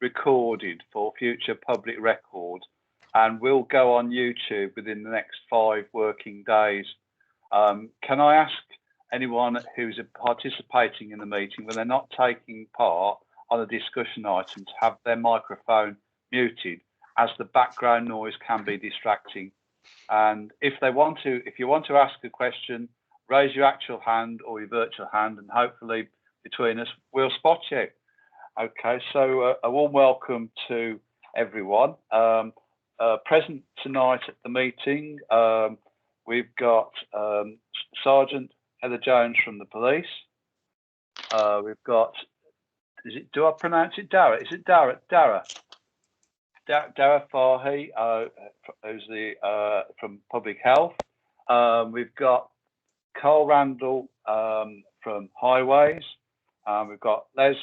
recorded for future public record and will go on YouTube within the next 5 working days. Can I ask anyone who's participating in the meeting, when they're not taking part on a discussion item, to have their microphone muted, as the background noise can be distracting? And if you want to ask a question, raise your actual hand or your virtual hand, and hopefully between us we'll spot you. Okay, so a warm welcome to everyone. Present tonight at the meeting, we've got Sergeant Heather Jones from the police. We've got, do I pronounce it Dara? Is it Dara? Dara Fahy, who's from Public Health. We've got Carl Randall from Highways. We've got Les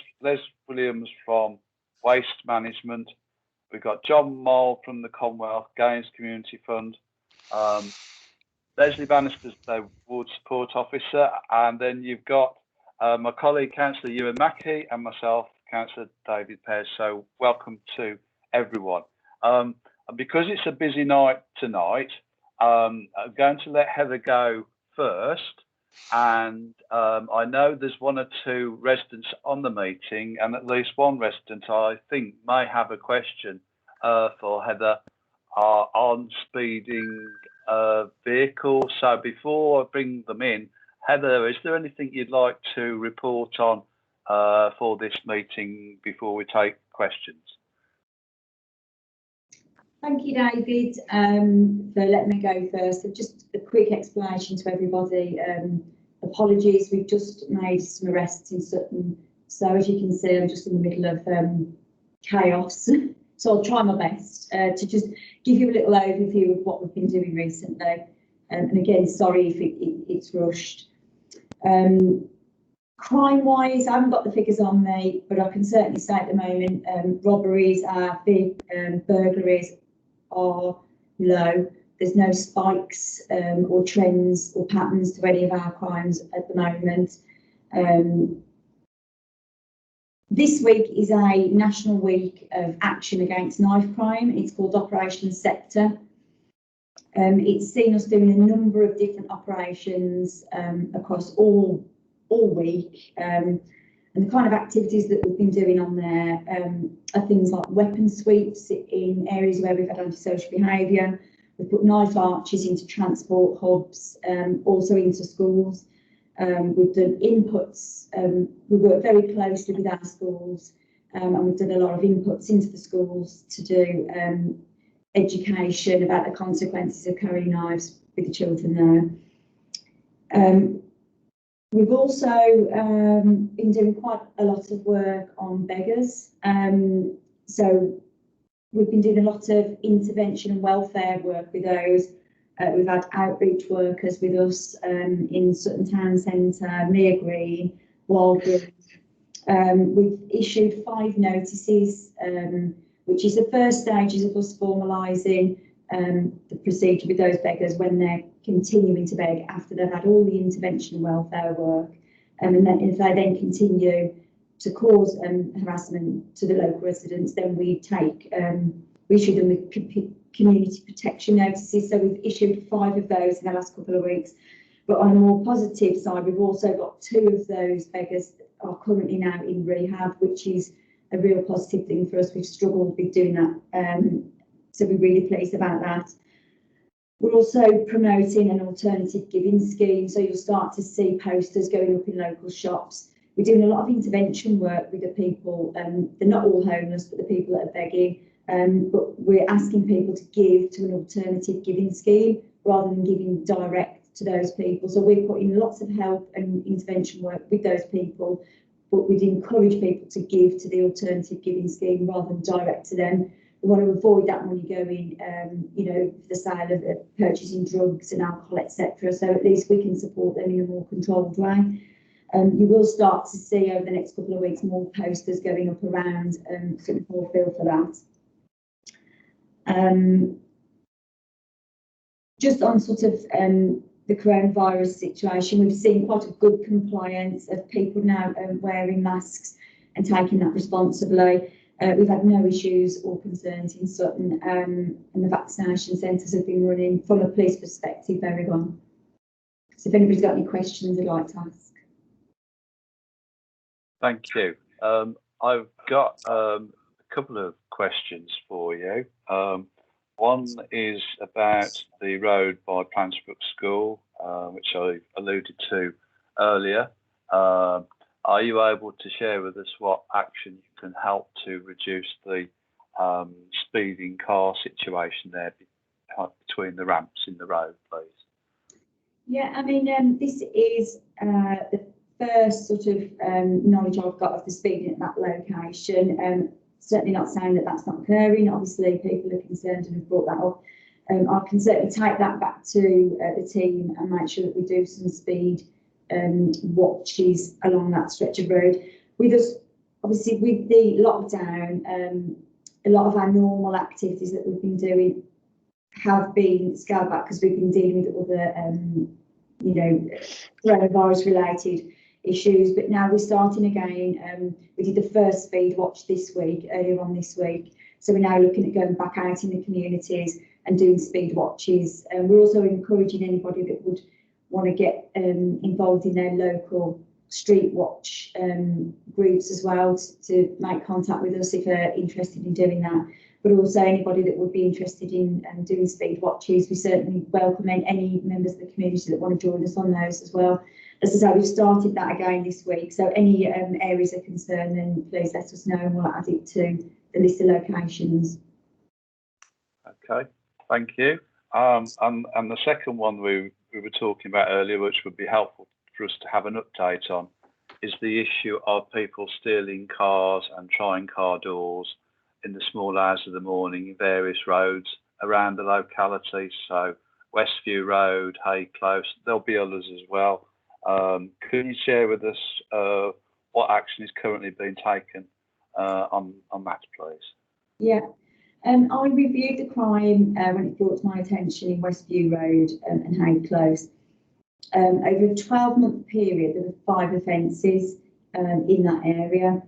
Williams from Waste Management. We've got John Moll from the Commonwealth Games Community Fund. Leslie Bannister's the Ward Support Officer. And then you've got my colleague, Councillor Ewan Mackey, and myself, Councillor David Pears. So welcome to everyone. And because it's a busy night tonight, I'm going to let Heather go first. And I know there's 1 or 2 residents on the meeting, and at least one resident I think may have a question for Heather on speeding vehicles. So before I bring them in, Heather, is there anything you'd like to report on for this meeting before we take questions? Thank you, David, for letting me go first. So just a quick explanation to everybody. Apologies, we've just made some arrests in Sutton. So as you can see, I'm just in the middle of chaos. So I'll try my best to just give you a little overview of what we've been doing recently. And again, sorry if it's rushed. Crime-wise, I haven't got the figures on me, but I can certainly say at the moment, robberies are big, burglaries are low. There's no spikes or trends or patterns to any of our crimes at the moment. This week is a national week of action against knife crime. It's called Operation Sceptre. It's seen us doing a number of different operations across all week. And the kind of activities that we've been doing on there are things like weapon sweeps in areas where we've had antisocial behaviour. We've put knife arches into transport hubs, also into schools. We've done inputs. We work very closely with our schools, and we've done a lot of inputs into the schools to do education about the consequences of carrying knives with the children there. We've also been doing quite a lot of work on beggars. So we've been doing a lot of intervention and welfare work with those. We've had outreach workers with us in Sutton Town Centre, Mere Green, Wild Green. We've issued 5 notices, which is the first stages of us formalising the procedure with those beggars when they're continuing to beg after they've had all the intervention and welfare work. And then if they then continue to cause harassment to the local residents, then we issue them with community protection notices. So we've issued 5 of those in the last couple of weeks. But on a more positive side, we've also got 2 of those beggars that are currently now in rehab, which is a real positive thing for us. We've struggled with doing that. So we're really pleased about that. We're also promoting an alternative giving scheme. So you'll start to see posters going up in local shops. We're doing a lot of intervention work with the people. They're not all homeless, but the people that are begging. But we're asking people to give to an alternative giving scheme rather than giving direct to those people. So we're putting lots of help and intervention work with those people, but we'd encourage people to give to the alternative giving scheme rather than direct to them. We want to avoid that money going, for the sale of purchasing drugs and alcohol, etc. So at least we can support them in a more controlled way. You will start to see over the next couple of weeks more posters going up around, so we more feel for that. Just on sort of the coronavirus situation, we've seen quite a good compliance of people now wearing masks and taking that responsibly. We've had no issues or concerns in Sutton, and the vaccination centres have been running, from a police perspective, very well. So if anybody's got any questions they'd like to ask. Thank you. I've got a couple of questions for you. One is about the road by Plansbrook School, which I alluded to earlier. Are you able to share with us what action you can help to reduce the speeding car situation there between the ramps in the road, please? Yeah, I mean, this is the first sort of knowledge I've got of the speeding at that location. Certainly not saying that that's not occurring. Obviously, people are concerned and have brought that up. I can certainly take that back to the team and make sure that we do some speed watches along that stretch of road. With us, obviously, with the lockdown, a lot of our normal activities that we've been doing have been scaled back because we've been dealing with other, coronavirus-related issues. But now we're starting again. We did the first speed watch this week, earlier on this week. So we're now looking at going back out in the communities and doing speed watches. We're also encouraging anybody that would want to get involved in their local street watch groups as well to make contact with us if they're interested in doing that. But also anybody that would be interested in doing speed watches, we certainly welcome any members of the community that want to join us on those as well. As I say, we've started that again this week, so any areas of concern, then please let us know and we'll add it to the list of locations. Okay, thank you. And the second one we were talking about earlier, which would be helpful for us to have an update on, is the issue of people stealing cars and trying car doors in the small hours of the morning in various roads around the locality. So Westview Road, Hay Close, there'll be others as well. Can you share with us what action is currently being taken on that, please? Yeah. I reviewed the crime when it brought to my attention in Westview Road and Hay Close. Over a 12-month period, there were 5 offences in that area.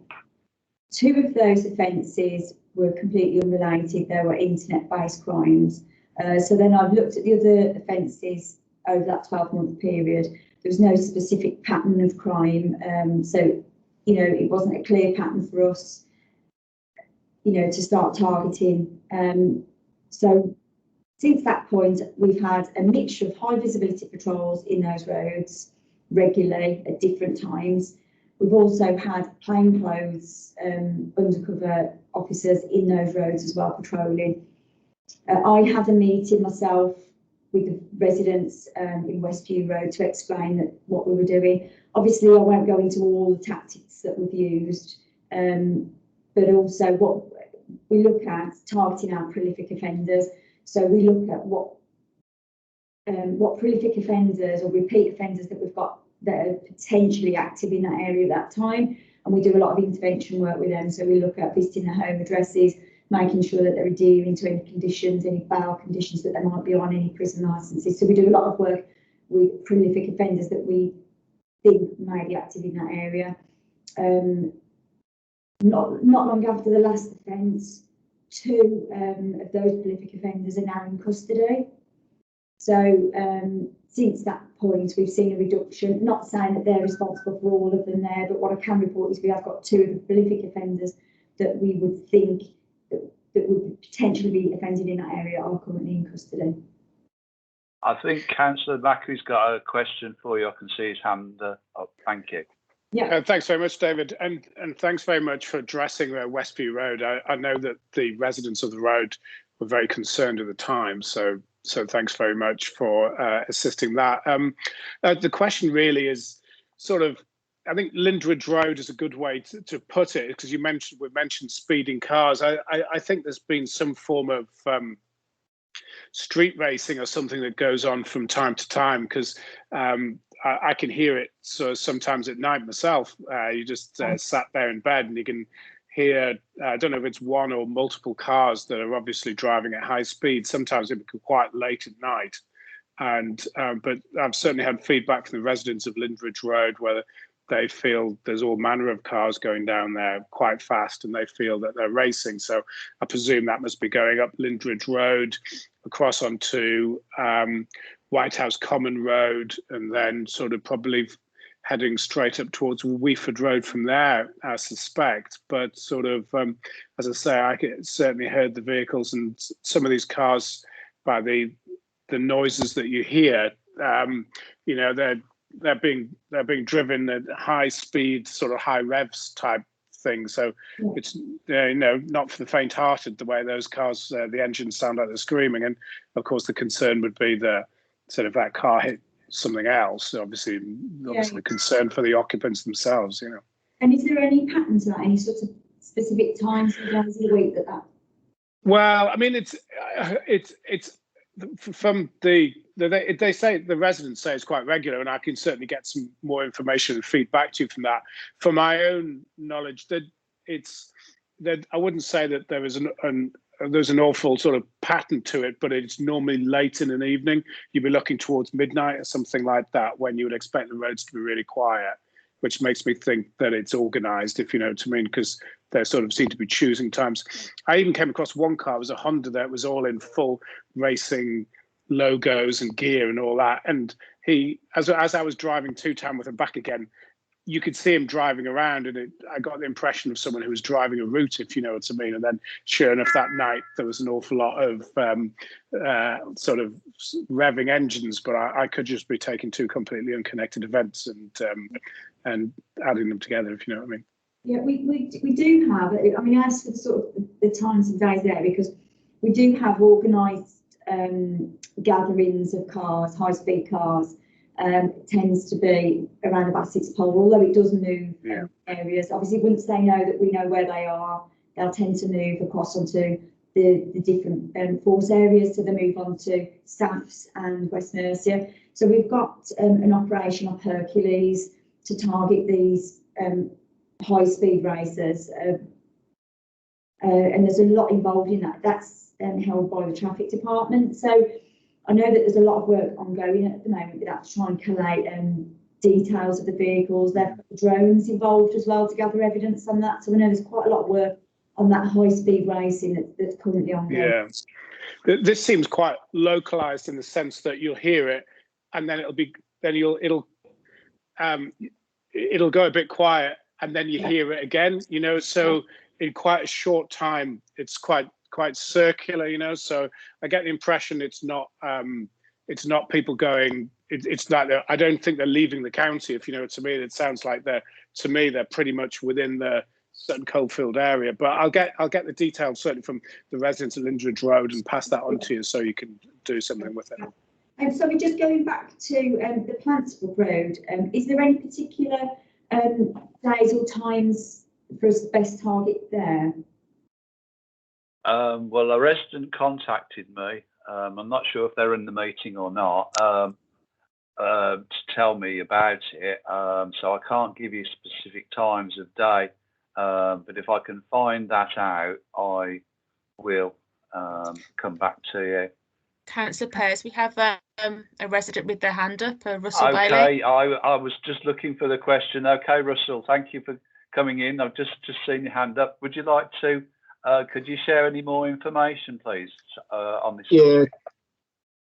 2 of those offences were completely unrelated. They were internet-based crimes. So then I've looked at the other offences over that 12-month period. There was no specific pattern of crime. So, it wasn't a clear pattern for us, to start targeting. So since that point, we've had a mixture of high visibility patrols in those roads regularly at different times. We've also had plainclothes undercover officers in those roads as well, patrolling. I had a meeting myself with the residents in Westview Road to explain what we were doing. Obviously, I won't go into all the tactics that we've used, but also what we look at targeting our prolific offenders. So we look at what prolific offenders or repeat offenders that we've got that are potentially active in that area at that time, and we do a lot of intervention work with them. So we look at visiting their home addresses, making sure that they're adhering to any conditions, any bail conditions that they might be on, any prison licences. So we do a lot of work with prolific offenders that we think may be active in that area. Not long after the last offence, 2 of those prolific offenders are now in custody. So since that point, we've seen a reduction. Not saying that they're responsible for all of them there, but what I can report is we have got 2 of the prolific offenders that we would think that would potentially be offending in that area are currently in custody. I think Councillor Mackey's got a question for you. I can see his hand up. Thank you. Yeah. Thanks very much, David, and thanks very much for addressing Westview Road. I know that the residents of the road were very concerned at the time, so thanks very much for assisting that. The question really is sort of, I think Lindridge Road is a good way to put it, because we mentioned speeding cars. I think there's been some form of street racing or something that goes on from time to time, because I can hear it sometimes at night myself. You just sat there in bed and you can hear, I don't know if it's one or multiple cars that are obviously driving at high speed. Sometimes it can be quite late at night. But I've certainly had feedback from the residents of Lindridge Road where they feel there's all manner of cars going down there quite fast, and they feel that they're racing. So I presume that must be going up Lindridge Road, across onto White House Common Road, and then sort of probably heading straight up towards Weeford Road from there, I suspect. But sort of, as I say, I certainly heard the vehicles, and some of these cars, by the noises that you hear, you know, they're being driven at high speed, sort of high revs type thing. So it's you know, not for the faint-hearted, the way those cars, the engines sound like they're screaming. And of course, the concern would be the sort of that car hit something else. Obviously the concern for the occupants themselves, you know. And is there any pattern to that? Any sort of specific times and days of the week that? Well, I mean, it's from they say, the residents say it's quite regular, and I can certainly get some more information and feedback to you from that. For my own knowledge, that I wouldn't say that there is there's an awful sort of pattern to it, but it's normally late in an evening. You'd be looking towards midnight or something like that, when you would expect the roads to be really quiet, which makes me think that it's organised, if you know what I mean, because they sort of seem to be choosing times. I even came across one car, it was a Honda, that was all in full racing logos and gear and all that. And he, as I was driving to Tamworth and back again, you could see him driving around, and I got the impression of someone who was driving a route, if you know what I mean. And then sure enough, that night, there was an awful lot of sort of revving engines, but I could just be taking two completely unconnected events and adding them together, if you know what I mean. Yeah, we do have, I mean, as for sort of the times and days there, because we do have organised gatherings of cars, high-speed cars. It tends to be around about Sixpole, although it does move areas. Obviously, once they know that we know where they are, they'll tend to move across onto the different force areas. So they move on to Staffs and West Mercia. So we've got an operation of Hercules to target these high-speed racers. And there's a lot involved in that. That's held by the traffic department. So I know that there's a lot of work ongoing at the moment with that, to try and collate details of the vehicles. There are drones involved as well to gather evidence on that. So I know there's quite a lot of work on that high-speed racing that's currently ongoing. Yeah, this seems quite localized in the sense that you'll hear it, and then it'll go a bit quiet, and then you hear it again. You know, so in quite a short time, it's quite circular, you know. So I get the impression it's not people going. It's not. I don't think they're leaving the county, if you know what I mean. It sounds like they're pretty much within the Sutton Coldfield area. But I'll get the details certainly from the residents of Lindridge Road and pass that on to you, so you can do something with it. And so we're just going back to the Plantsbrook Road. Is there any particular days or times for us best target there? Well, a resident contacted me. I'm not sure if they're in the meeting or not, to tell me about it. So I can't give you specific times of day, but if I can find that out, I will come back to you. Councillor Pears, we have a resident with their hand up, Russell Okay, Bailey. I was just looking for the question. Okay, Russell, thank you for coming in. I've just seen your hand up. Would you like to? Could you share any more information, please, on this? Yeah,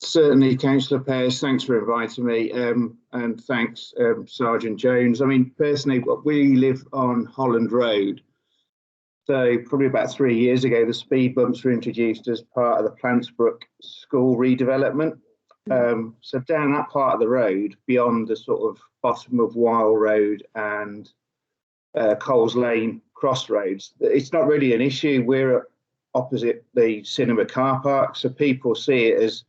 certainly, Councillor Pears. Thanks for inviting me, and thanks, Sergeant Jones. I mean, personally, we live on Holland Road. So probably about 3 years ago, the speed bumps were introduced as part of the Plantsbrook school redevelopment. So down that part of the road, beyond the sort of bottom of Weil Road and Coles Lane crossroads, it's not really an issue. We're opposite the cinema car park, so people see it as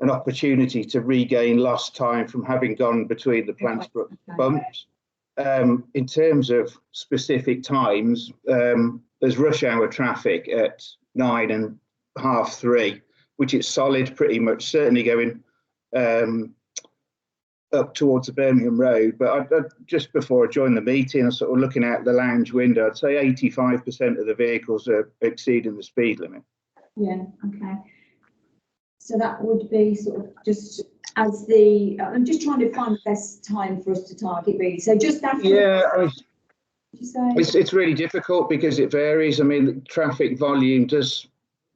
an opportunity to regain lost time from having gone between the Plantsbrook bumps. In terms of specific times, there's rush hour traffic at 9 and half 3, which is solid pretty much, certainly going up towards the Birmingham Road. But I just before I joined the meeting, I was sort of looking out the lounge window. I'd say 85% of the vehicles are exceeding the speed limit. Yeah, okay. So that would be sort of just as the, I'm just trying to find the best time for us to target really. So just after. Yeah, I mean, you say? it's really difficult because it varies. I mean, traffic volume does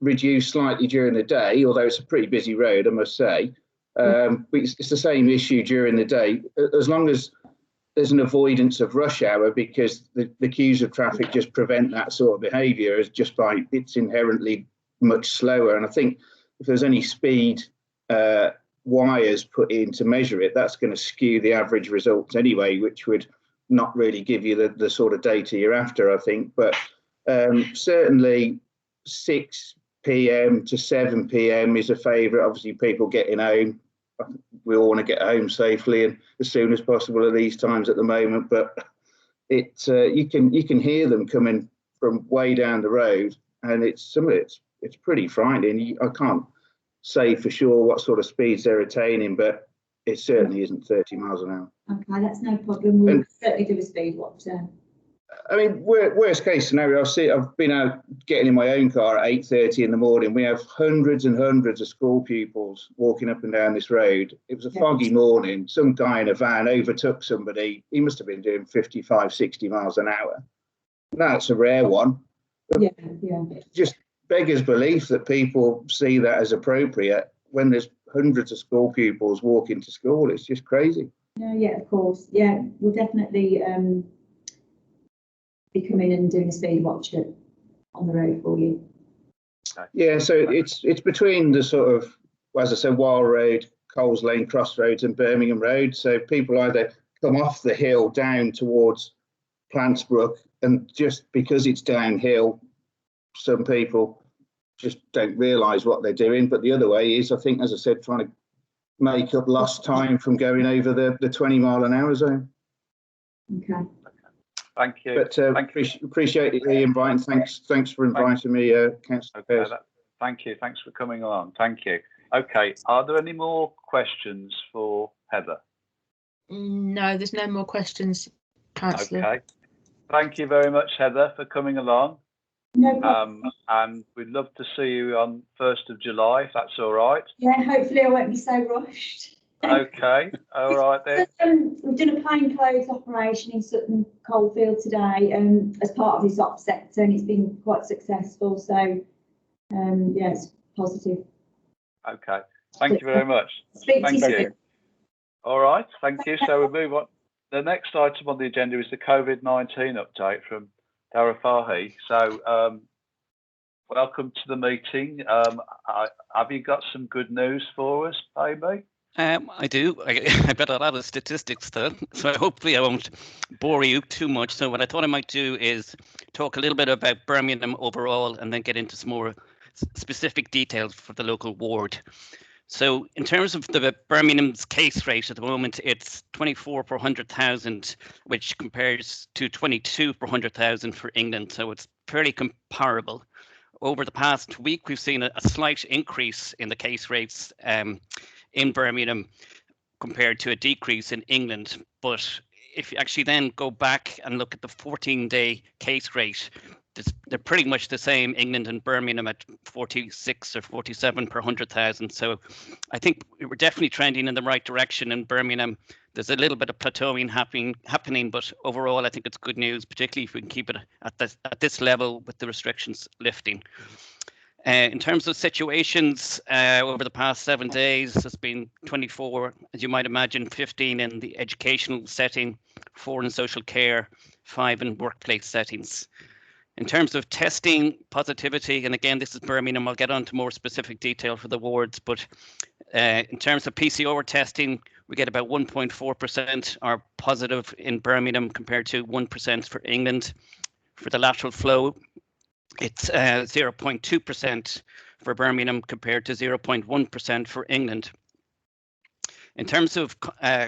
reduce slightly during the day, although it's a pretty busy road, I must say. But it's the same issue during the day, as long as there's an avoidance of rush hour, because the queues of traffic just prevent that sort of behaviour, as just by it's inherently much slower. And I think if there's any speed wires put in to measure it, that's going to skew the average results anyway, which would not really give you the sort of data you're after, I think. But certainly 6 p.m. to 7 p.m. is a favourite. Obviously, people getting home. We all want to get home safely and as soon as possible at these times at the moment. But it you can hear them coming from way down the road, and it's pretty frightening. I can't say for sure what sort of speeds they're attaining, but it certainly isn't 30 miles an hour. Okay, that's no problem. We'll certainly do a speed watch then. I mean, worst case scenario, I've been out getting in my own car at 8:30 in the morning. We have hundreds and hundreds of school pupils walking up and down this road. It was a foggy morning. Some guy in a van overtook somebody. He must have been doing 55, 60 miles an hour. That's a rare one. Yeah. Just beggars belief that people see that as appropriate when there's hundreds of school pupils walking to school. It's just crazy. Yeah, of course. Yeah, we'll definitely be coming and doing a speed watch on the road for you. Yeah, so it's between the sort of, as I said, Wile Road, Coles Lane Crossroads and Birmingham Road. So people either come off the hill down towards Plantsbrook, and just because it's downhill, some people just don't realise what they're doing. But the other way is, I think, as I said, trying to make up lost time from going over the 20 mile an hour zone. Okay. Thank you. But appreciate the invite, and thanks for inviting me, Councillor Pearce. Thank you. Thanks for coming along. Thank you. Okay. Are there any more questions for Heather? No, there's no more questions, Councillor. Okay. Thank you very much, Heather, for coming along. No problem. And we'd love to see you on 1st of July, if that's all right. Yeah, hopefully I won't be so rushed. Okay, all right then. We've done a plain clothes operation in Sutton Coalfield today as part of this ops sector, and it's been quite successful. So, yeah, it's positive. Okay, thank you very much. Thank you. All right, thank you. So we'll move on. The next item on the agenda is the COVID-19 update from Dara Fahy. So, welcome to the meeting. Have you got some good news for us, Amy? I do. I bet a lot of statistics though, so hopefully I won't bore you too much. So what I thought I might do is talk a little bit about Birmingham overall and then get into some more specific details for the local ward. So in terms of the Birmingham's case rate at the moment, it's 24 per 100,000, which compares to 22 per 100,000 for England. So it's fairly comparable. Over the past week, we've seen a slight increase in the case rates in Birmingham compared to a decrease in England. But if you actually then go back and look at the 14-day case rate, they're pretty much the same, England and Birmingham, at 46 or 47 per 100,000. So I think we're definitely trending in the right direction in Birmingham. There's a little bit of plateauing happening, but overall I think it's good news, particularly if we can keep it at this level with the restrictions lifting. In terms of situations, over the past 7 days, there's been 24, as you might imagine, 15 in the educational setting, 4 in social care, 5 in workplace settings. In terms of testing positivity, and again, this is Birmingham, I'll get on to more specific detail for the wards, but in terms of PCR testing, we get about 1.4% are positive in Birmingham compared to 1% for England. For the lateral flow, it's 0.2% for Birmingham compared to 0.1% for England. In terms of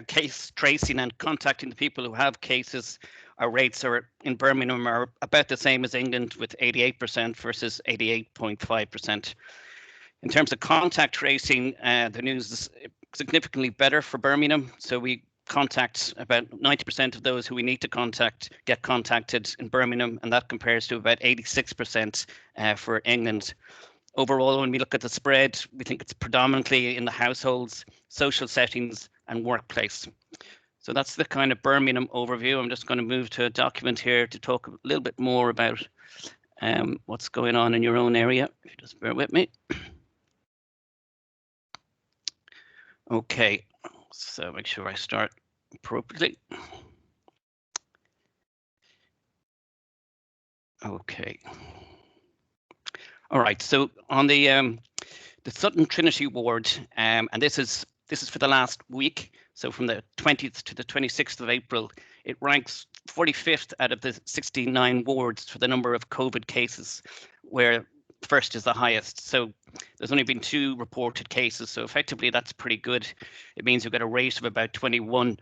case tracing and contacting the people who have cases, our rates are in Birmingham are about the same as England, with 88% versus 88.5%. In terms of contact tracing, the news is significantly better for Birmingham. So we contact about 90% of those who we need to contact get contacted in Birmingham, and that compares to about 86% for England. Overall, when we look at the spread, we think it's predominantly in the households, social settings and workplace. So that's the kind of Birmingham overview. I'm just going to move to a document here to talk a little bit more about what's going on in your own area. If you just bear with me. Okay, so make sure I start appropriately. Okay. All right, so on the Sutton Trinity ward, and this is for the last week. So from the 20th to the 26th of April, it ranks 45th out of the 69 wards for the number of COVID cases, where first is the highest. So there's only been 2 reported cases. So effectively, that's pretty good. It means we've got a rate of about 21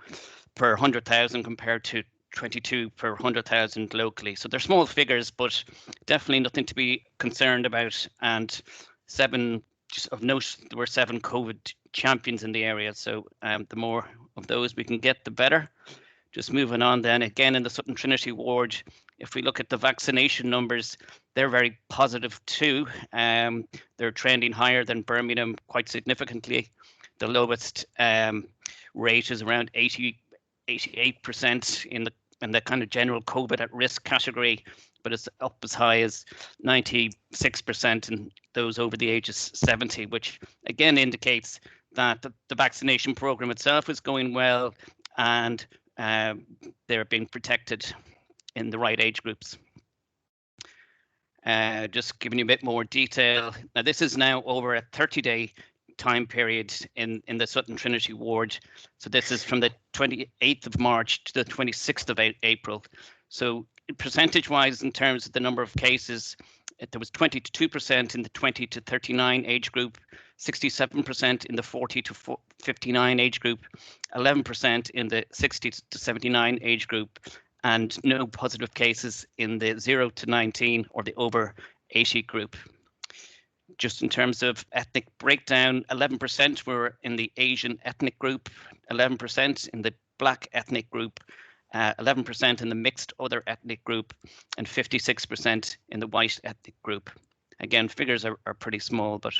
per 100,000 compared to 22 per 100,000 locally. So they're small figures, but definitely nothing to be concerned about. And 7, just of note, there were 7 COVID champions in the area. So the more of those we can get, the better. Just moving on then, again in the Sutton Trinity ward, if we look at the vaccination numbers, they're very positive too. They're trending higher than Birmingham quite significantly. The lowest rate is around 88% in the kind of general COVID at risk category, but it's up as high as 96% in those over the age of 70, which again indicates that the vaccination program itself is going well and they're being protected in the right age groups. Just giving you a bit more detail. Now this is now over a 30-day time period in the Sutton Trinity ward. So this is from the 28th of March to the 26th of April. So percentage-wise, in terms of the number of cases, there was 22% in the 20 to 39 age group, 67% in the 40 to 59 age group, 11% in the 60 to 79 age group, and no positive cases in the 0 to 19 or the over 80 group. Just in terms of ethnic breakdown, 11% were in the Asian ethnic group, 11% in the Black ethnic group, 11% in the mixed other ethnic group, and 56% in the white ethnic group. Again, figures are pretty small, but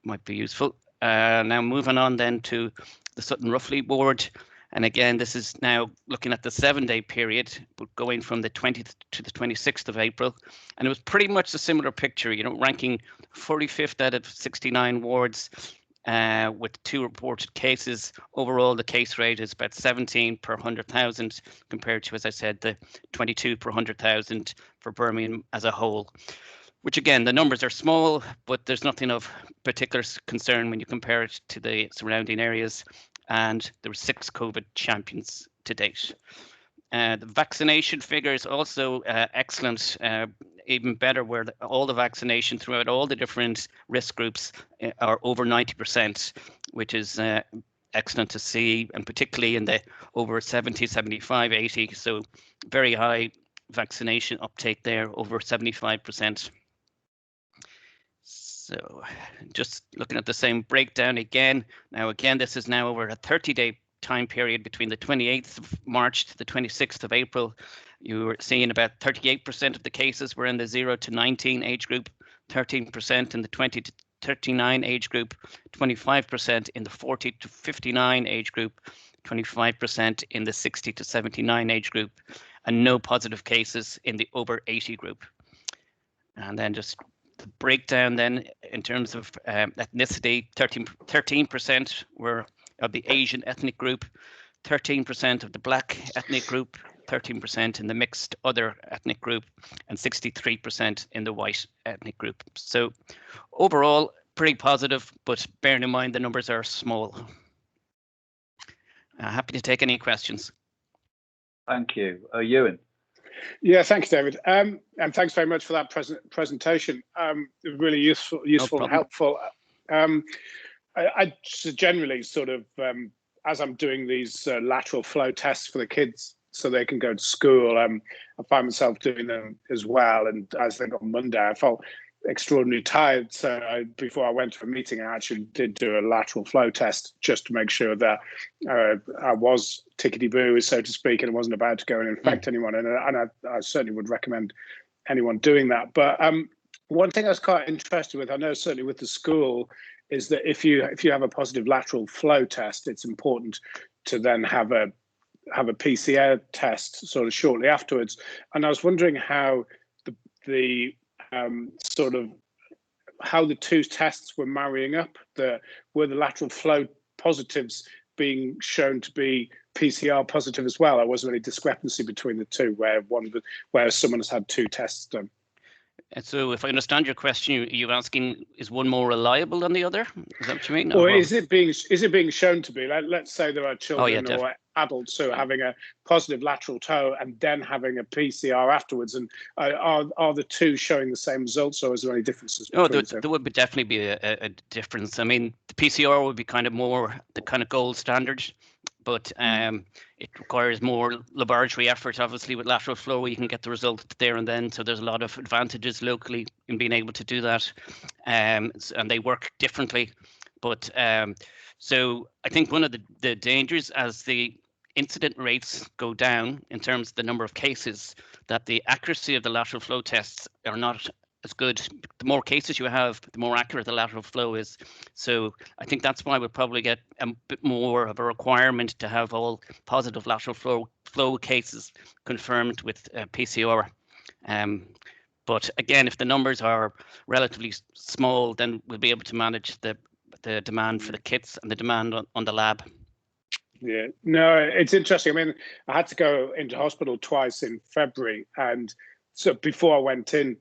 might be useful. Now moving on then to the Sutton Roughley ward. And again, this is now looking at the 7-day period, but going from the 20th to the 26th of April. And it was pretty much a similar picture, you know, ranking 45th out of 69 wards with 2 reported cases. Overall, the case rate is about 17 per 100,000 compared to, as I said, the 22 per 100,000 for Birmingham as a whole. Which again, the numbers are small, but there's nothing of particular concern when you compare it to the surrounding areas. And there were 6 COVID champions to date. The vaccination figures also excellent, even better, where all the vaccination throughout all the different risk groups are over 90%, which is excellent to see, and particularly in the over 70, 75, 80. So very high vaccination uptake there, over 75%. So just looking at the same breakdown again. Now, again, this is now over a 30-day time period between the 28th of March to the 26th of April. You were seeing about 38% of the cases were in the 0 to 19 age group, 13% in the 20 to 39 age group, 25% in the 40 to 59 age group, 25% in the 60 to 79 age group, and no positive cases in the over 80 group. And then just the breakdown then in terms of ethnicity, 13% were of the Asian ethnic group, 13% of the Black ethnic group, 13% in the mixed other ethnic group, and 63% in the white ethnic group. So overall, pretty positive, but bearing in mind the numbers are small. Happy to take any questions. Thank you. Ewan. Yeah, thanks, David. And thanks very much for that presentation. Really useful and helpful. I generally sort of, as I'm doing these lateral flow tests for the kids so they can go to school, I find myself doing them as well. And as I think on Monday, I felt extraordinarily tired. So before I went to a meeting, I actually did do a lateral flow test just to make sure that I was tickety-boo, so to speak, and wasn't about to go and infect anyone. And I certainly would recommend anyone doing that. But one thing I was quite interested with, I know certainly with the school, is that if you have a positive lateral flow test, it's important to then have a PCR test sort of shortly afterwards. And I was wondering how the sort of how the two tests were marrying up. Were the lateral flow positives being shown to be PCR positive as well? Or was there any discrepancy between the two where someone has had two tests done? And so if I understand your question, you're asking, is one more reliable than the other? Is that what you mean? Or is it being shown to be? Let's say there are children or adults who are having a positive lateral toe and then having a PCR afterwards, and are the two showing the same results, or is there any differences? No, there would definitely be a difference. I mean, the PCR would be kind of more the kind of gold standard, but it requires more laboratory effort. Obviously, with lateral flow, you can get the result there and then. So there's a lot of advantages locally in being able to do that, and they work differently. But so I think one of the dangers as the incident rates go down in terms of the number of cases, that the accuracy of the lateral flow tests are not as good. The more cases you have, the more accurate the lateral flow is. So I think that's why we'll probably get a bit more of a requirement to have all positive lateral flow cases confirmed with PCR. But again, if the numbers are relatively small, then we'll be able to manage the demand for the kits and the demand on the lab. Yeah, no, it's interesting. I mean, I had to go into hospital twice in February, and so before I went in,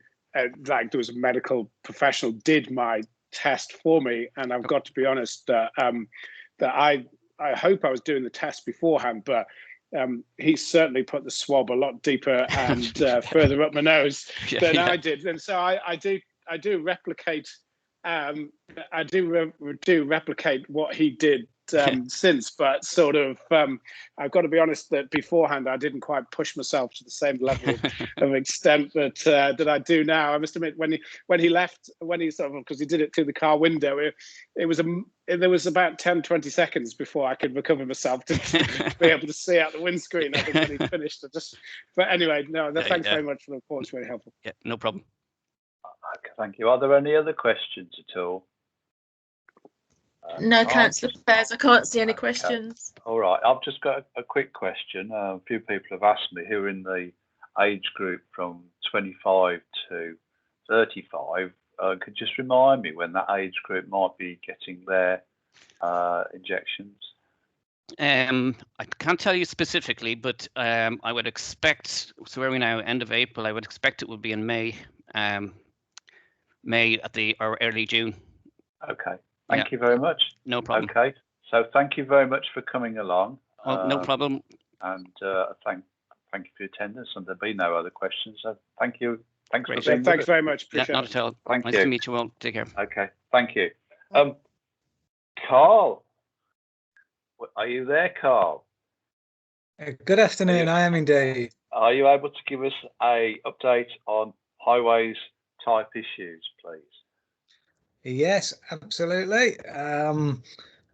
like there was a medical professional did my test for me, and I've got to be honest that I hope I was doing the test beforehand, but he certainly put the swab a lot deeper and further up my nose than I did, and so I do replicate. I do replicate what he did since, but sort of I've got to be honest that beforehand I didn't quite push myself to the same level of extent that I do now. I must admit, when he left, because he did it through the car window, there was about 10-20 seconds before I could recover myself to be able to see out the windscreen. I think when he finished, but anyway, no, thanks very much for the report. It's very helpful. Yeah, no problem. Okay, thank you. Are there any other questions at all? No, Councillor Pears, I can't see any questions. All right, I've just got a quick question. A few people have asked me who are in the age group from 25 to 35. Could you just remind me when that age group might be getting their injections? I can't tell you specifically, but I would expect, so where are we now, end of April, I would expect it would be in May. May or early June. Okay, thank you very much. No problem. Okay, so thank you very much for coming along. Oh, no problem. And thank you for your attendance. And there'll be no other questions. So thank you. Thanks Great. for being Thanks very much. Yeah, not at all. Thank nice you. to meet you all. Take care. Okay, thank you. Carl, are you there, Carl? Good afternoon. I am indeed. Are you able to give us a update on highways type issues, please? Yes, absolutely.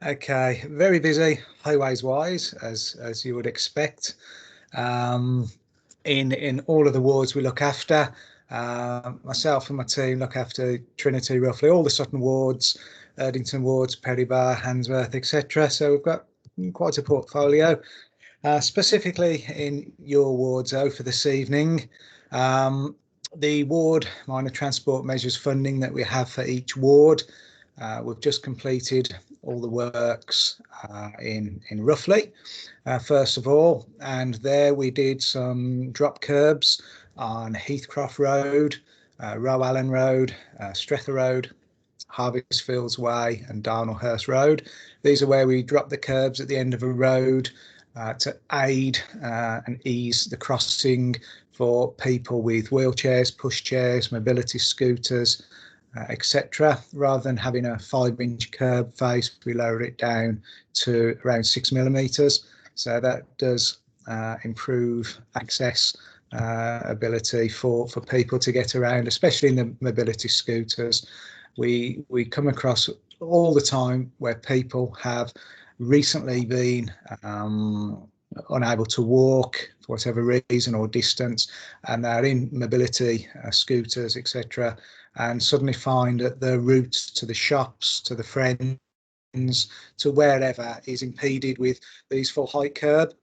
Okay, very busy highways wise, as you would expect. In all of the wards we look after, myself and my team look after Trinity, Roughley, all the Sutton wards, Erdington wards, Perrybar, Handsworth, etc. So we've got quite a portfolio. Specifically in your wards, for this evening, the ward minor transport measures funding that we have for each ward, we've just completed all the works in Roughley, first of all, and there we did some drop curbs on Heathcroft Road, Row Allen Road, Strether Road, Harvestfields Way and Darnellhurst Road. These are where we drop the curbs at the end of a road to aid and ease the crossing for people with wheelchairs, pushchairs, mobility scooters, etc. Rather than having a 5-inch curb face, we lower it down to around 6 millimetres. So that does improve access ability for people to get around, especially in the mobility scooters. We come across all the time where people have recently been unable to walk for whatever reason or distance, and they're in mobility scooters, etc., and suddenly find that the route to the shops, to the friends, to wherever is impeded with these full height curb.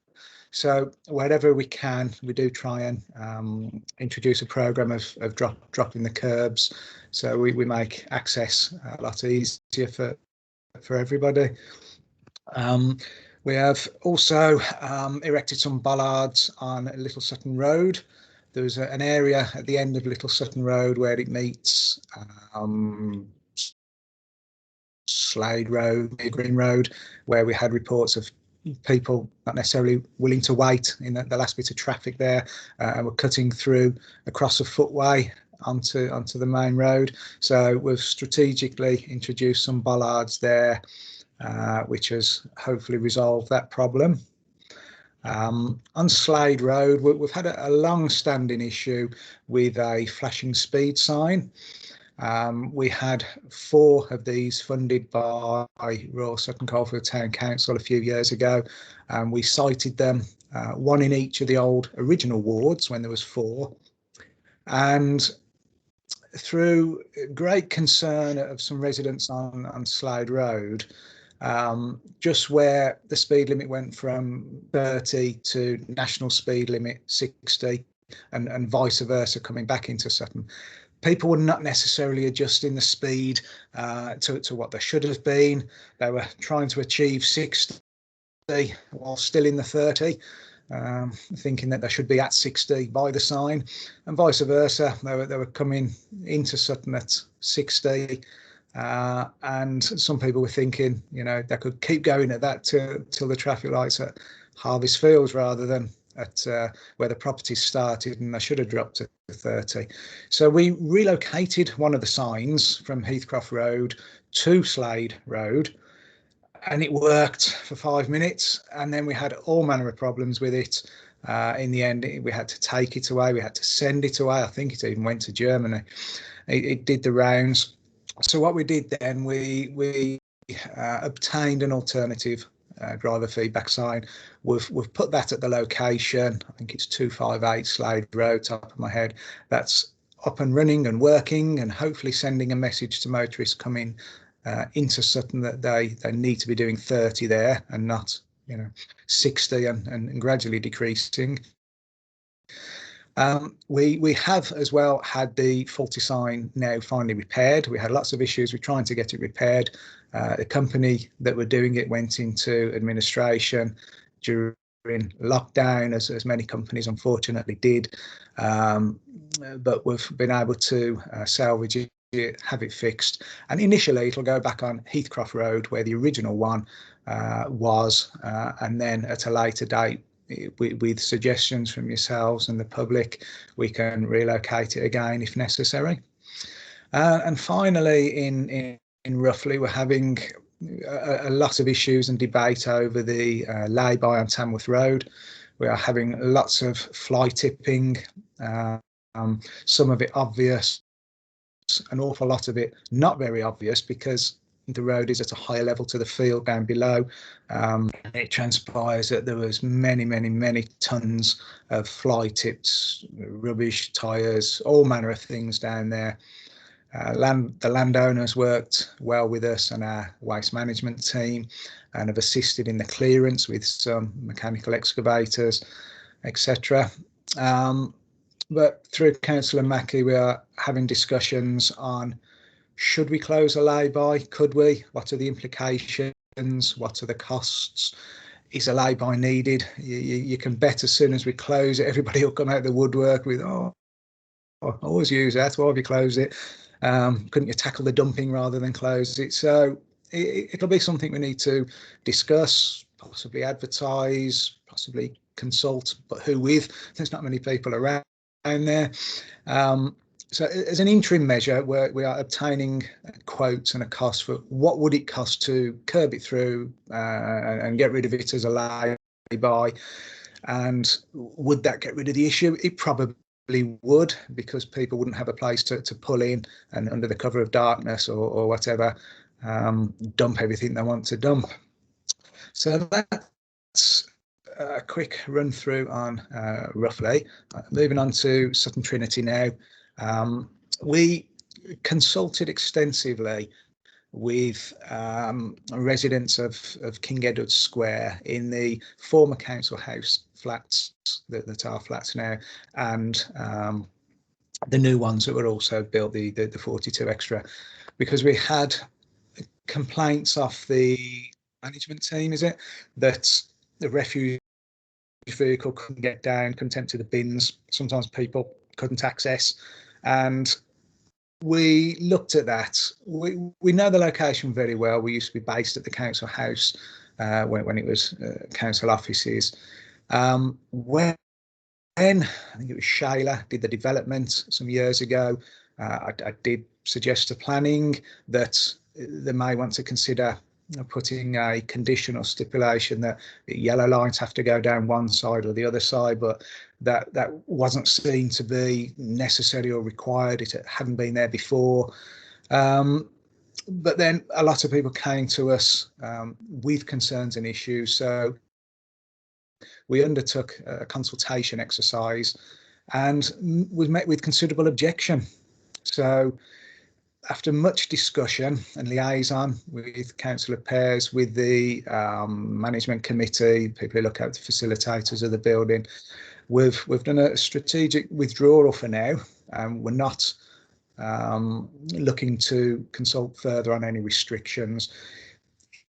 So wherever we can, we do try and introduce a program of dropping the curbs, so we make access a lot easier for everybody. We have also erected some bollards on Little Sutton Road. There's an area at the end of Little Sutton Road where it meets Slade Road, Green Road, where we had reports of people not necessarily willing to wait in the last bit of traffic there, and were cutting through across a footway onto the main road. So we've strategically introduced some bollards there, which has hopefully resolved that problem. On Slade Road, we've had a long-standing issue with a flashing speed sign. We had 4 of these funded by Royal Sutton Coldfield Town Council a few years ago, and we cited them, 1 in each of the old original wards when there was 4. And through great concern of some residents on Slade Road, just where the speed limit went from 30 to national speed limit 60, and vice versa coming back into Sutton, people were not necessarily adjusting the speed to what they should have been. They were trying to achieve 60 while still in the 30, thinking that they should be at 60 by the sign, and vice versa. They were coming into Sutton at 60, and some people were thinking, you know, they could keep going at that till the traffic lights at Harvest Fields rather than at where the property started, and they should have dropped to 30. So we relocated one of the signs from Heathcroft Road to Slade Road, and it worked for 5 minutes, and then we had all manner of problems with it. In the end, we had to take it away, we had to send it away. I think it even went to Germany. It did the rounds. So what we did then, we obtained an alternative driver feedback sign. We've put that at the location. I think it's 258 Slade Road, top of my head. That's up and running and working, and hopefully sending a message to motorists coming into Sutton that they need to be doing 30 there and not, you know, 60 and gradually decreasing. We have as well had the faulty sign now finally repaired. We had lots of issues with trying to get it repaired. The company that were doing it went into administration during lockdown, as many companies unfortunately did, but we've been able to salvage it, have it fixed, and initially it'll go back on Heathcroft Road where the original one was, and then at a later date, with suggestions from yourselves and the public, we can relocate it again if necessary. And finally, in Roughley, we're having a lot of issues and debate over the lay-by on Tamworth Road. We are having lots of fly tipping, some of it obvious, an awful lot of it not very obvious because the road is at a higher level to the field down below. It transpires that there was many tons of fly tips, rubbish, tyres, all manner of things down there. The landowners worked well with us and our waste management team, and have assisted in the clearance with some mechanical excavators, etc. But through Councillor Mackey, we are having discussions on, should we close a lay-by? Could we? What are the implications? What are the costs? Is a lay-by needed? You can bet as soon as we close it, everybody will come out of the woodwork with, oh, I always use that. Why have you closed it? Couldn't you tackle the dumping rather than close it? So it'll be something we need to discuss, possibly advertise, possibly consult, but who with? There's not many people around there. So as an interim measure, we are obtaining quotes and a cost for what would it cost to curb it through and get rid of it as a lay-by, and would that get rid of the issue? It probably would, because people wouldn't have a place to pull in and under the cover of darkness or whatever, dump everything they want to dump. So that's a quick run through on Roughley. Moving on to Sutton Trinity now. We consulted extensively with residents of King Edward Square in the former council house flats that are flats now, and the new ones that were also built, the 42 extra, because we had complaints off the management team, is it, that the refuse vehicle couldn't get down, couldn't empty the bins. Sometimes people couldn't access, and we looked at that. We know the location very well. We used to be based at the council house when it was council offices. When I think it was Shayla did the development some years ago, I did suggest to planning that they may want to consider putting a condition or stipulation that the yellow lines have to go down one side or the other side, but that wasn't seen to be necessary or required. It hadn't been there before. But then a lot of people came to us with concerns and issues. So we undertook a consultation exercise and was met with considerable objection. So after much discussion and liaison with councillor Pears, with the management committee, people who look at the facilitators of the building, we've done a strategic withdrawal for now. We're not looking to consult further on any restrictions.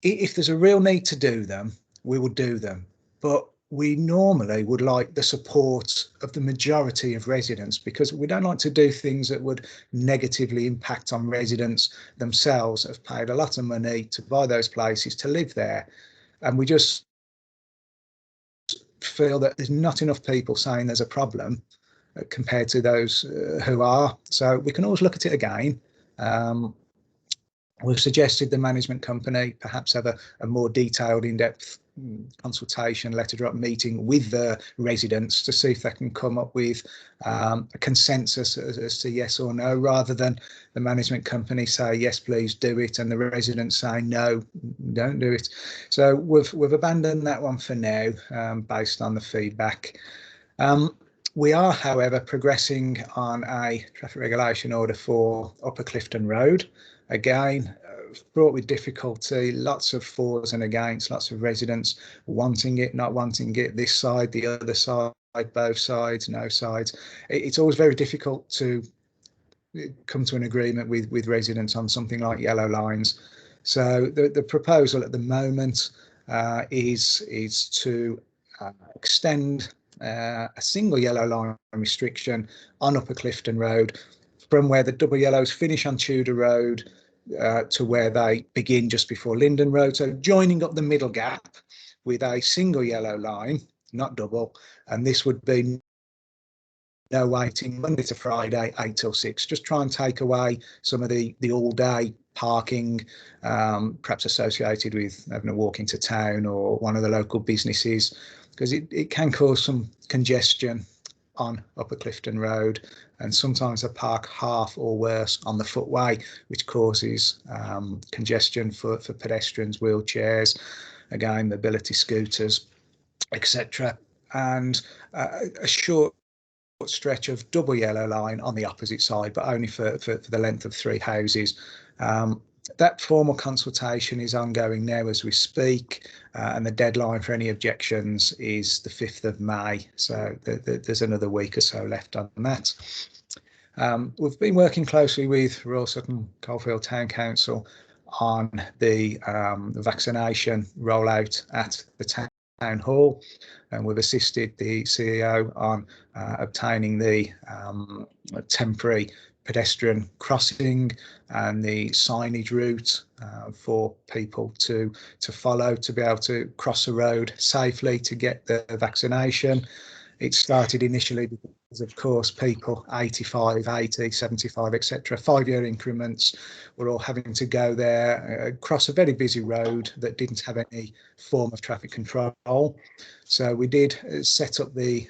If there's a real need to do them, we will do them, but we normally would like the support of the majority of residents, because we don't like to do things that would negatively impact on residents themselves, have paid a lot of money to buy those places, to live there. And we just feel that there's not enough people saying there's a problem compared to those who are. So we can always look at it again. We've suggested the management company perhaps have a more detailed, in-depth consultation, letter drop meeting with the residents to see if they can come up with a consensus as to yes or no, rather than the management company say yes, please do it, and the residents say no, don't do it. So we've abandoned that one for now, based on the feedback. We are, however, progressing on a traffic regulation order for Upper Clifton Road. Again, fraught with difficulty, lots of fors and against, lots of residents wanting it, not wanting it, this side, the other side, both sides, no sides. It's always very difficult to come to an agreement with residents on something like yellow lines. So the proposal at the moment is to extend a single yellow line restriction on Upper Clifton Road from where the double yellows finish on Tudor Road to where they begin just before Linden Road. So joining up the middle gap with a single yellow line, not double, and this would be no waiting Monday to Friday, 8 till 6. Just try and take away some of the all day parking, perhaps associated with having a walk into town or one of the local businesses, because it can cause some congestion on Upper Clifton Road, and sometimes they park half or worse on the footway, which causes congestion for pedestrians, wheelchairs, again, mobility scooters, etc. And a short stretch of double yellow line on the opposite side, but only for the length of 3 houses. That formal consultation is ongoing now as we speak, and the deadline for any objections is the 5th of May. So there's another week or so left on that. We've been working closely with Royal Sutton Coalfield Town Council on the vaccination rollout at the Town Hall, and we've assisted the CEO on obtaining the temporary pedestrian crossing and the signage route for people to follow to be able to cross the road safely to get the vaccination. It started initially because, of course, people 85, 80, 75, etc., 5-year increments were all having to go there, across a very busy road that didn't have any form of traffic control. So we did set up the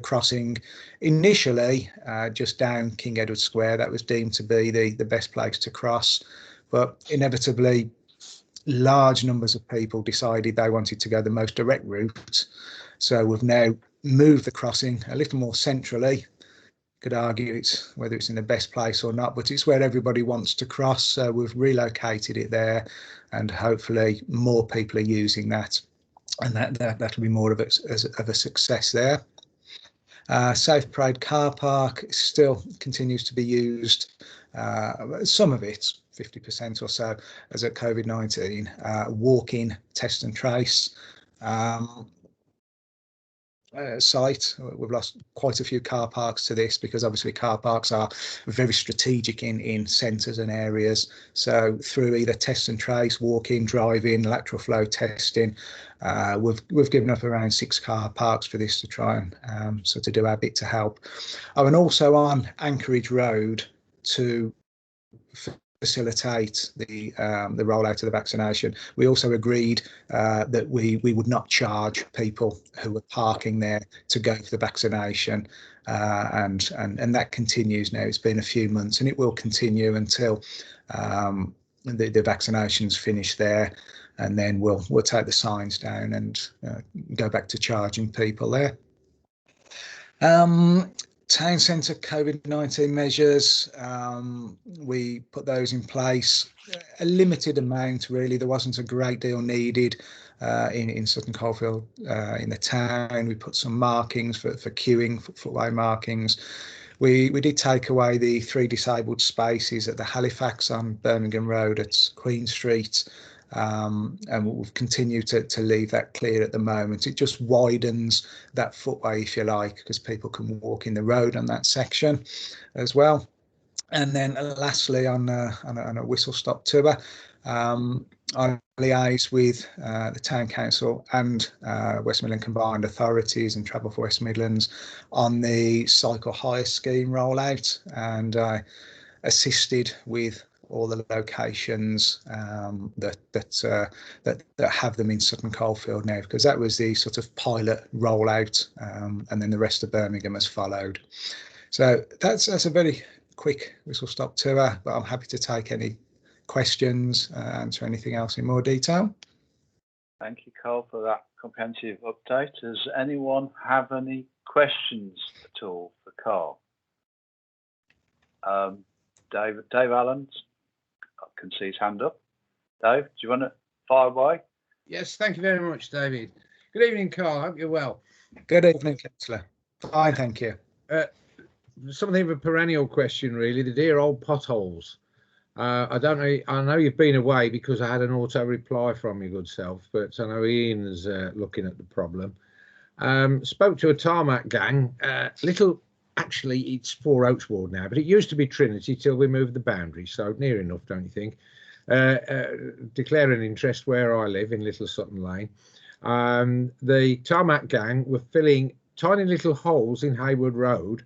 crossing initially just down King Edward Square. That was deemed to be the best place to cross, but inevitably large numbers of people decided they wanted to go the most direct route. So we've now moved the crossing a little more centrally. Could argue it's whether it's in the best place or not, but it's where everybody wants to cross. So we've relocated it there, and hopefully more people are using that, and that'll be more of a success there. Safe Parade car park still continues to be used, some of it, 50% or so, as a COVID-19 walk-in test and trace site. We've lost quite a few car parks to this, because obviously car parks are very strategic in centres and areas. So through either test and trace, walk-in, drive-in, lateral flow testing, we've given up around 6 car parks for this to try and so to do our bit to help. Oh, and also on Anchorage Road to facilitate the rollout of the vaccination, we also agreed that we would not charge people who were parking there to go for the vaccination, and that continues now. It's been a few months, and it will continue until the vaccination's finished there, and then we'll take the signs down and go back to charging people there. Town centre COVID-19 measures, we put those in place, a limited amount really. There wasn't a great deal needed in Sutton Coldfield in the town. We put some markings for queuing, footway markings. We did take away the 3 disabled spaces at the Halifax on Birmingham Road at Queen Street, and we've continued to leave that clear at the moment. It just widens that footway, if you like, because people can walk in the road on that section as well. And then lastly, on a whistle stop tour, I liaise with the Town Council and West Midland Combined Authorities and Travel for West Midlands on the cycle hire scheme rollout, and I assisted with all the locations that have them in Sutton Coldfield now, because that was the sort of pilot rollout, and then the rest of Birmingham has followed. So that's a very quick whistle stop tour, but I'm happy to take any questions, answer anything else in more detail. Thank you, Carl, for that comprehensive update. Does anyone have any questions at all for Carl? Dave Allen, I can see his hand up. Dave, do you want to fire away? Yes, thank you very much, David. Good evening, Carl. Hope you're well. Good evening, Councillor. Fine, thank you. Something of a perennial question, really. The dear old potholes. I don't know. I know you've been away because I had an auto reply from your good self, but I know Ian is looking at the problem. Spoke to a tarmac gang. Actually, it's 4 Oaks Ward now, but it used to be Trinity till we moved the boundary, so near enough, don't you think? Declaring interest where I live in Little Sutton Lane. The tarmac gang were filling tiny little holes in Haywood Road,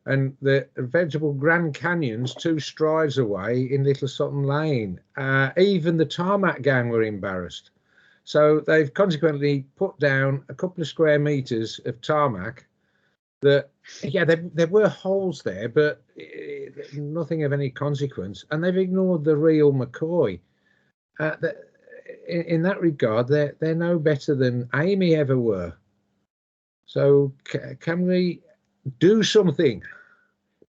and the vegetable Grand Canyon's 2 strides away in Little Sutton Lane. Even the tarmac gang were embarrassed. So they've consequently put down a couple of square metres of tarmac that, yeah, there were holes there, but nothing of any consequence. And they've ignored the real McCoy. In that regard, they're no better than Amy ever were. So can we do something?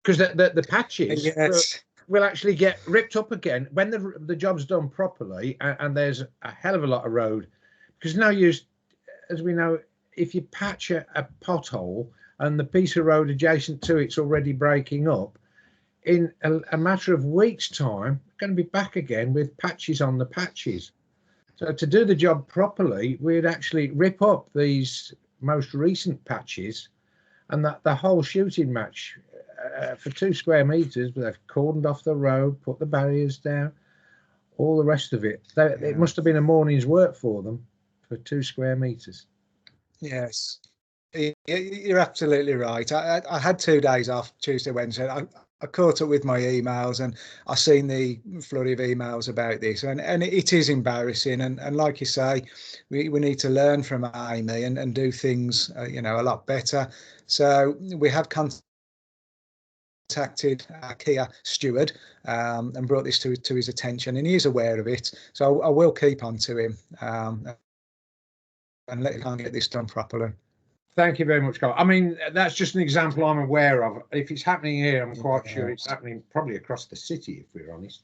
Because the patches will actually get ripped up again when the job's done properly, and there's a hell of a lot of road. Because no use, as we know, if you patch a pothole and the piece of road adjacent to it's already breaking up, in a matter of weeks' time, we're going to be back again with patches on the patches. So to do the job properly, we'd actually rip up these most recent patches, and that the whole shooting match for 2 square metres, they've cordoned off the road, put the barriers down, all the rest of it. It must have been a morning's work for them for 2 square metres. Yes, you're absolutely right. I had 2 days off, Tuesday, Wednesday. I caught up with my emails, and I've seen the flurry of emails about this, and it is embarrassing. And like you say, we need to learn from Amy and do things, a lot better. So we have contacted contacted our Kia steward and brought this to his attention, and he is aware of it. So I will keep on to him and let him get this done properly. Thank you very much, Carl. I mean, that's just an example I'm aware of. If it's happening here, I'm quite sure it's happening probably across the city, if we're honest.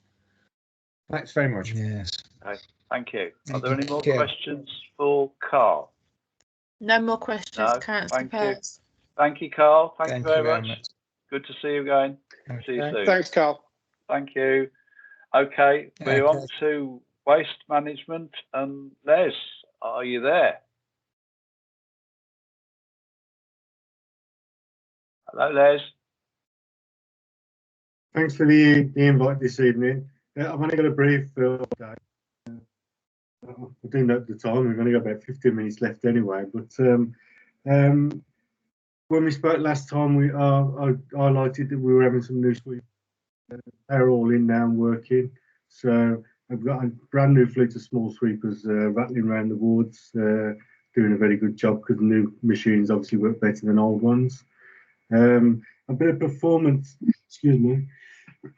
Thanks very much. Yes. Okay, thank you. Are there any more questions for Carl? No more questions, No, Councillor thank you. Pearce. Thank you, Carl. Thank you very very much. Good to see you again. See you soon. Thanks, Carl. Thank you. Okay, we're on to waste management. And Les, are you there? Hello, Les. Thanks for the invite this evening. I've only got a brief update. I do note the time, we've only got about 15 minutes left anyway, but when we spoke last time, I highlighted that we were having some new sweeps. They're all in now and working. So I've got a brand new fleet of small sweepers rattling around the wards, doing a very good job because the new machines obviously work better than old ones. A bit of performance, excuse me,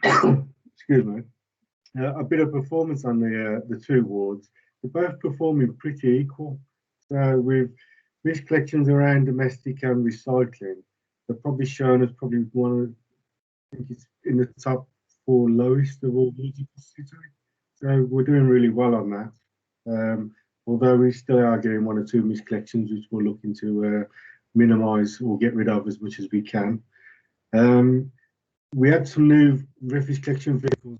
a bit of performance on the two wards. They're both performing pretty equal. So with missed collections around domestic and recycling, they've probably shown us probably one of, I think it's in the top 4 lowest of all wards of the city. So we're doing really well on that. Although we still are getting 1 or 2 missed collections, which we're looking to minimise or get rid of as much as we can. We had some new refuse collection vehicles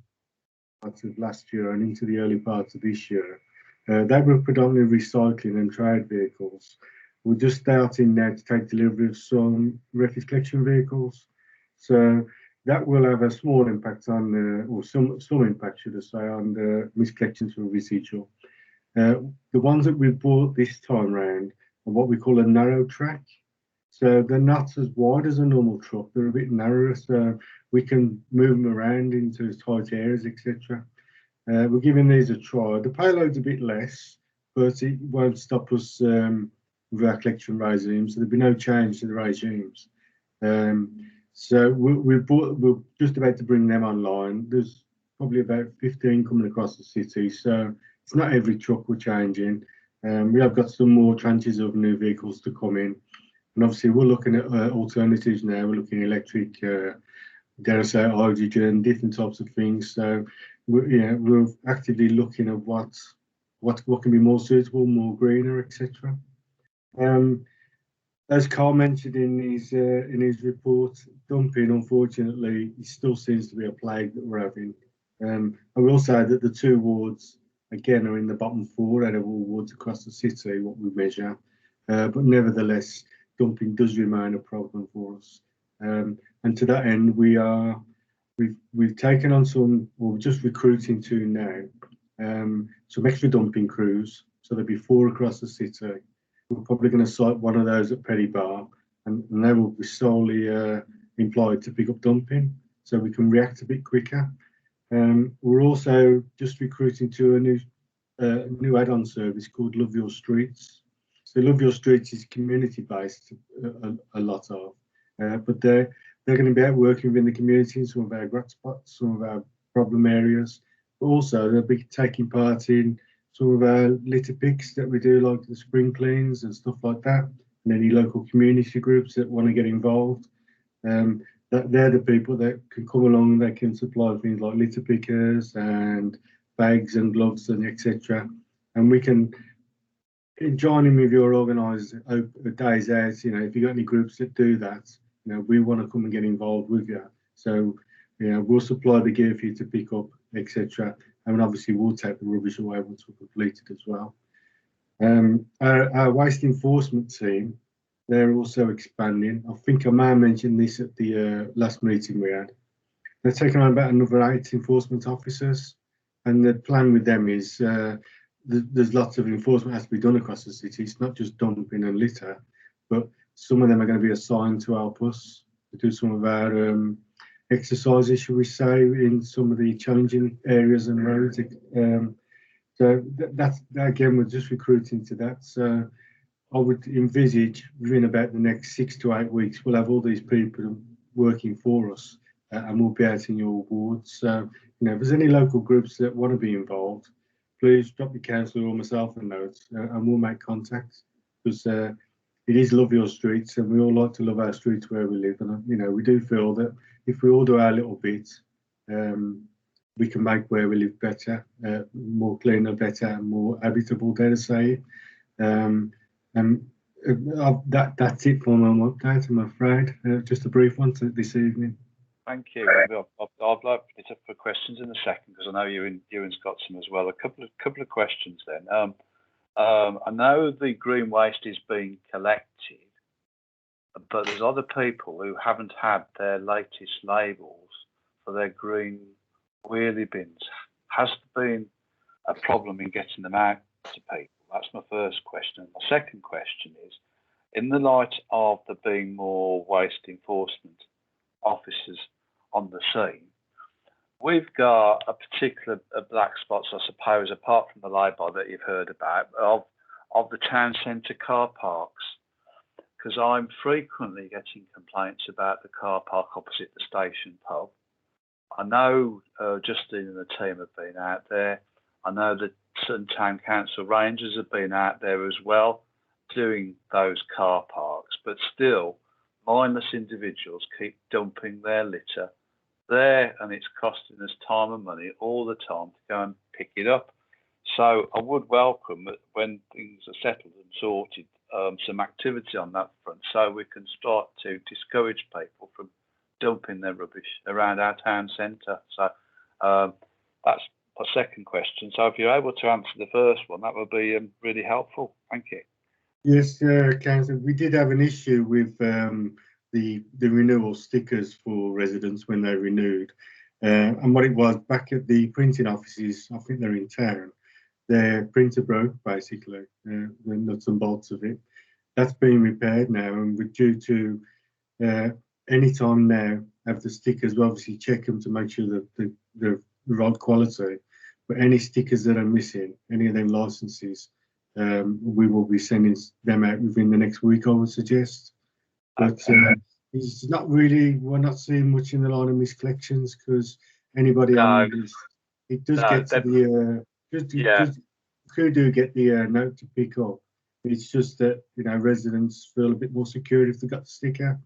of last year and into the early parts of this year. They were predominantly recycling and trade vehicles. We're just starting now to take delivery of some refuse collection vehicles. So that will have a small impact on, or some impact, should I say, on the missed collections for residual. The ones that we bought this time round are what we call a narrow track. So they're not as wide as a normal truck. They're a bit narrower, so we can move them around into tight areas, etc. We're giving these a try. The payload's a bit less, but it won't stop us with our collection regime. So there'll be no change to the regimes. So we're just about to bring them online. There's probably about 15 coming across the city. So it's not every truck we're changing. We have got some more tranches of new vehicles to come in. And obviously we're looking at alternatives now. We're looking at electric, dare I say, hydrogen, different types of things. So we're actively looking at what can be more suitable, more greener, etc. As Carl mentioned in his report, dumping, unfortunately, it still seems to be a plague that we're having. I will say that the 2 wards, again, are in the bottom 4 out of all wards across the city, what we measure. But nevertheless, dumping does remain a problem for us. And to that end, we've taken on some, or we're just recruiting to now, some extra dumping crews. So there'll be 4 across the city. We're probably going to site one of those at Perry Bar, and they will be solely employed to pick up dumping, so we can react a bit quicker. We're also just recruiting to a new add-on service called Love Your Streets. So Love Your Streets is community-based, a lot of, but they're going to be out working within the community in some of our hot spots, some of our problem areas, but also they'll be taking part in some of our litter picks that we do, like the spring cleans and stuff like that, and any local community groups that want to get involved. They're the people that can come along, they can supply things like litter pickers and bags and gloves and etc. And we can join in with your organised days out. If you've got any groups that do that, we want to come and get involved with you. So, we'll supply the gear for you to pick up, etc. And obviously we'll take the rubbish away once we're completed as well. Our waste enforcement team, they're also expanding. I think I may have mentioned this at the last meeting we had. They're taking on about another 8 enforcement officers, and the plan with them is there's lots of enforcement has to be done across the city. It's not just dumping and litter, but some of them are going to be assigned to help us to do some of our exercises, shall we say, in some of the challenging areas and roads. So that's again, we're just recruiting to that. So I would envisage within about the next 6 to 8 weeks, we'll have all these people working for us and we'll be out in your wards. So, if there's any local groups that want to be involved, please drop the councillor or myself a note, and we'll make contact, because it is love your streets, and we all like to love our streets where we live. And we do feel that if we all do our little bit, we can make where we live better, more cleaner, better, and more habitable, dare to say. That's it for my update, I'm afraid. Just a brief one this evening. Thank you. I'd like it up for questions in a second, because I know Ewan's got some as well. A couple of questions then. I know the green waste is being collected, but there's other people who haven't had their latest labels for their green wheelie bins. Has there been a problem in getting them out to people? That's my first question. My second question is, in the light of there being more waste enforcement officers on the scene, we've got a particular black spots, I suppose, apart from the lay-by that you've heard about, of the town centre car parks, because I'm frequently getting complaints about the car park opposite the station pub. I know Justine and the team have been out there. I know that Sutton Town Council Rangers have been out there as well doing those car parks, but still mindless individuals keep dumping their litter there, and it's costing us time and money all the time to go and pick it up. So I would welcome it when things are settled and sorted, some activity on that front, so we can start to discourage people from dumping their rubbish around our town centre. So that's my second question. So if you're able to answer the first one, that would be really helpful. Thank you. Yes, Councillor, we did have an issue with the renewal stickers for residents when they renewed. And what it was, back at the printing offices, I think they're in town, their printer broke, basically, the nuts and bolts of it. That's being repaired now, and we're due to any time now have the stickers. We obviously check them to make sure that they're the right quality. But any stickers that are missing, any of them licenses, we will be sending them out within the next week, I would suggest. But it's not really, we're not seeing much in the line of miscollections, because anybody on this, it does get to the who do get the note to pick up. It's just that residents feel a bit more secure if they got the sticker.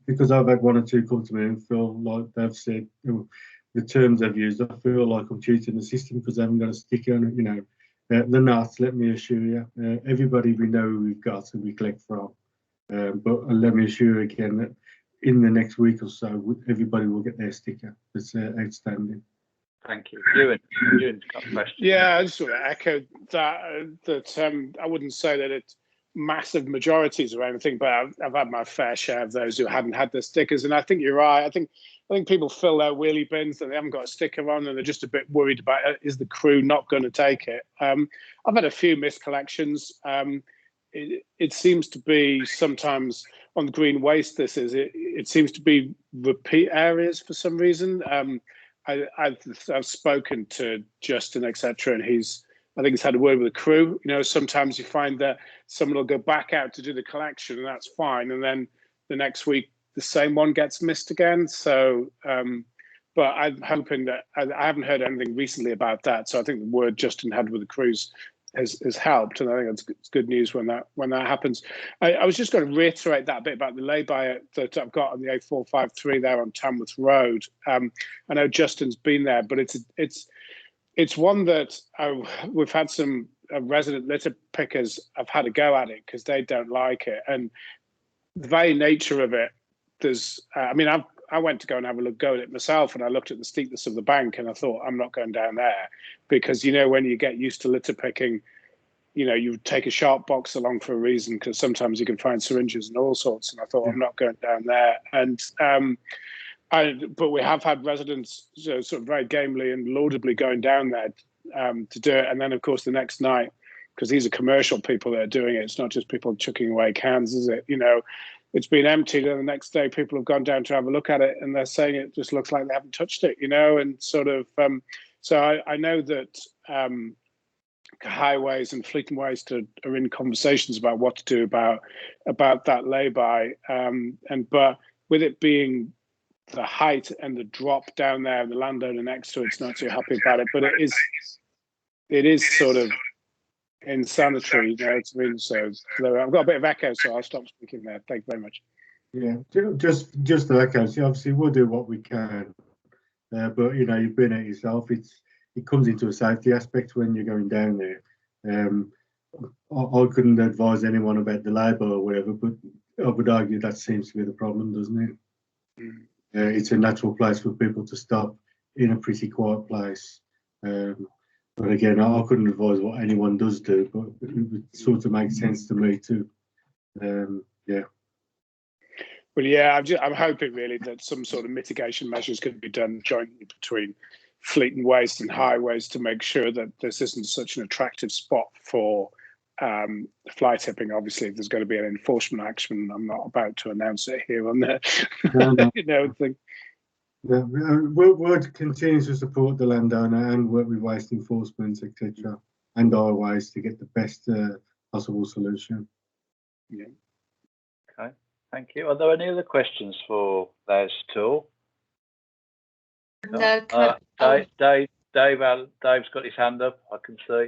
Because I've had one or two come to me and feel like they've said the terms they've used, I feel like I'm cheating the system because I haven't got a sticker on it. They're not, let me assure you. Everybody we know who we've got and we collect from. But let me assure you again that in the next week or so, everybody will get their sticker. That's outstanding. Thank you. Ewan's got a question. Yeah, I just sort of echo that. I wouldn't say that it's massive majorities or anything, but I've had my fair share of those who hadn't had their stickers. And I think you're right. I think people fill their wheelie bins and they haven't got a sticker on, and they're just a bit worried about is the crew not going to take it. I've had a few miscollections. It seems to be sometimes on the green waste. It seems to be repeat areas for some reason. I've spoken to Justin, etc., and I think he's had a word with the crew. Sometimes you find that someone will go back out to do the collection, and that's fine, and then the next week the same one gets missed again. So, but I'm hoping that I haven't heard anything recently about that. So I think the word Justin had with the crews has helped, and I think it's good news when that happens. I was just going to reiterate that bit about the lay-by that I've got on the A453 there on Tamworth Road. I know Justin's been there, but it's one that we've had some resident litter pickers have had a go at it because they don't like it, and the very nature of it. I went to go and have a go at it myself, and I looked at the steepness of the bank, and I thought, I'm not going down there, because when you get used to litter picking, you take a sharp box along for a reason, because sometimes you can find syringes and all sorts, and I thought, I'm not going down there. And but we have had residents sort of very gamely and laudably going down there to do it, and then of course the next night, because these are commercial people that are doing it, it's not just people chucking away cans, is it? It's been emptied, and the next day people have gone down to have a look at it, and they're saying it just looks like they haven't touched it, and sort of. So I know that highways and Fleet Waste are in conversations about what to do about that lay-by, but with it being height and the drop down there, and the landowner next to it's not too happy about it. But it is sort of insanitary, you know what I mean? So I've got a bit of echo, so I'll stop speaking there. Thank you very much. Yeah, just to echo, so obviously we'll do what we can, but you know, you've been it yourself. It comes into a safety aspect when you're going down there. I couldn't advise anyone about the label or whatever, but I would argue that seems to be the problem, doesn't it? Mm. It's a natural place for people to stop in a pretty quiet place. But again, I couldn't advise what anyone does do, but it would sort of make sense to me too. Yeah. Well, yeah, I'm hoping really that some sort of mitigation measures can be done jointly between Fleet and Waste and Highways to make sure that this isn't such an attractive spot for fly tipping. Obviously, if there's going to be an enforcement action, I'm not about to announce it here on the you know thing. Yeah, we'll continue to support the landowner and work with waste enforcement, etc., and our ways to get the best possible solution. Yeah. Okay, thank you. Are there any other questions for Les at all? No, Dave's got his hand up, I can see.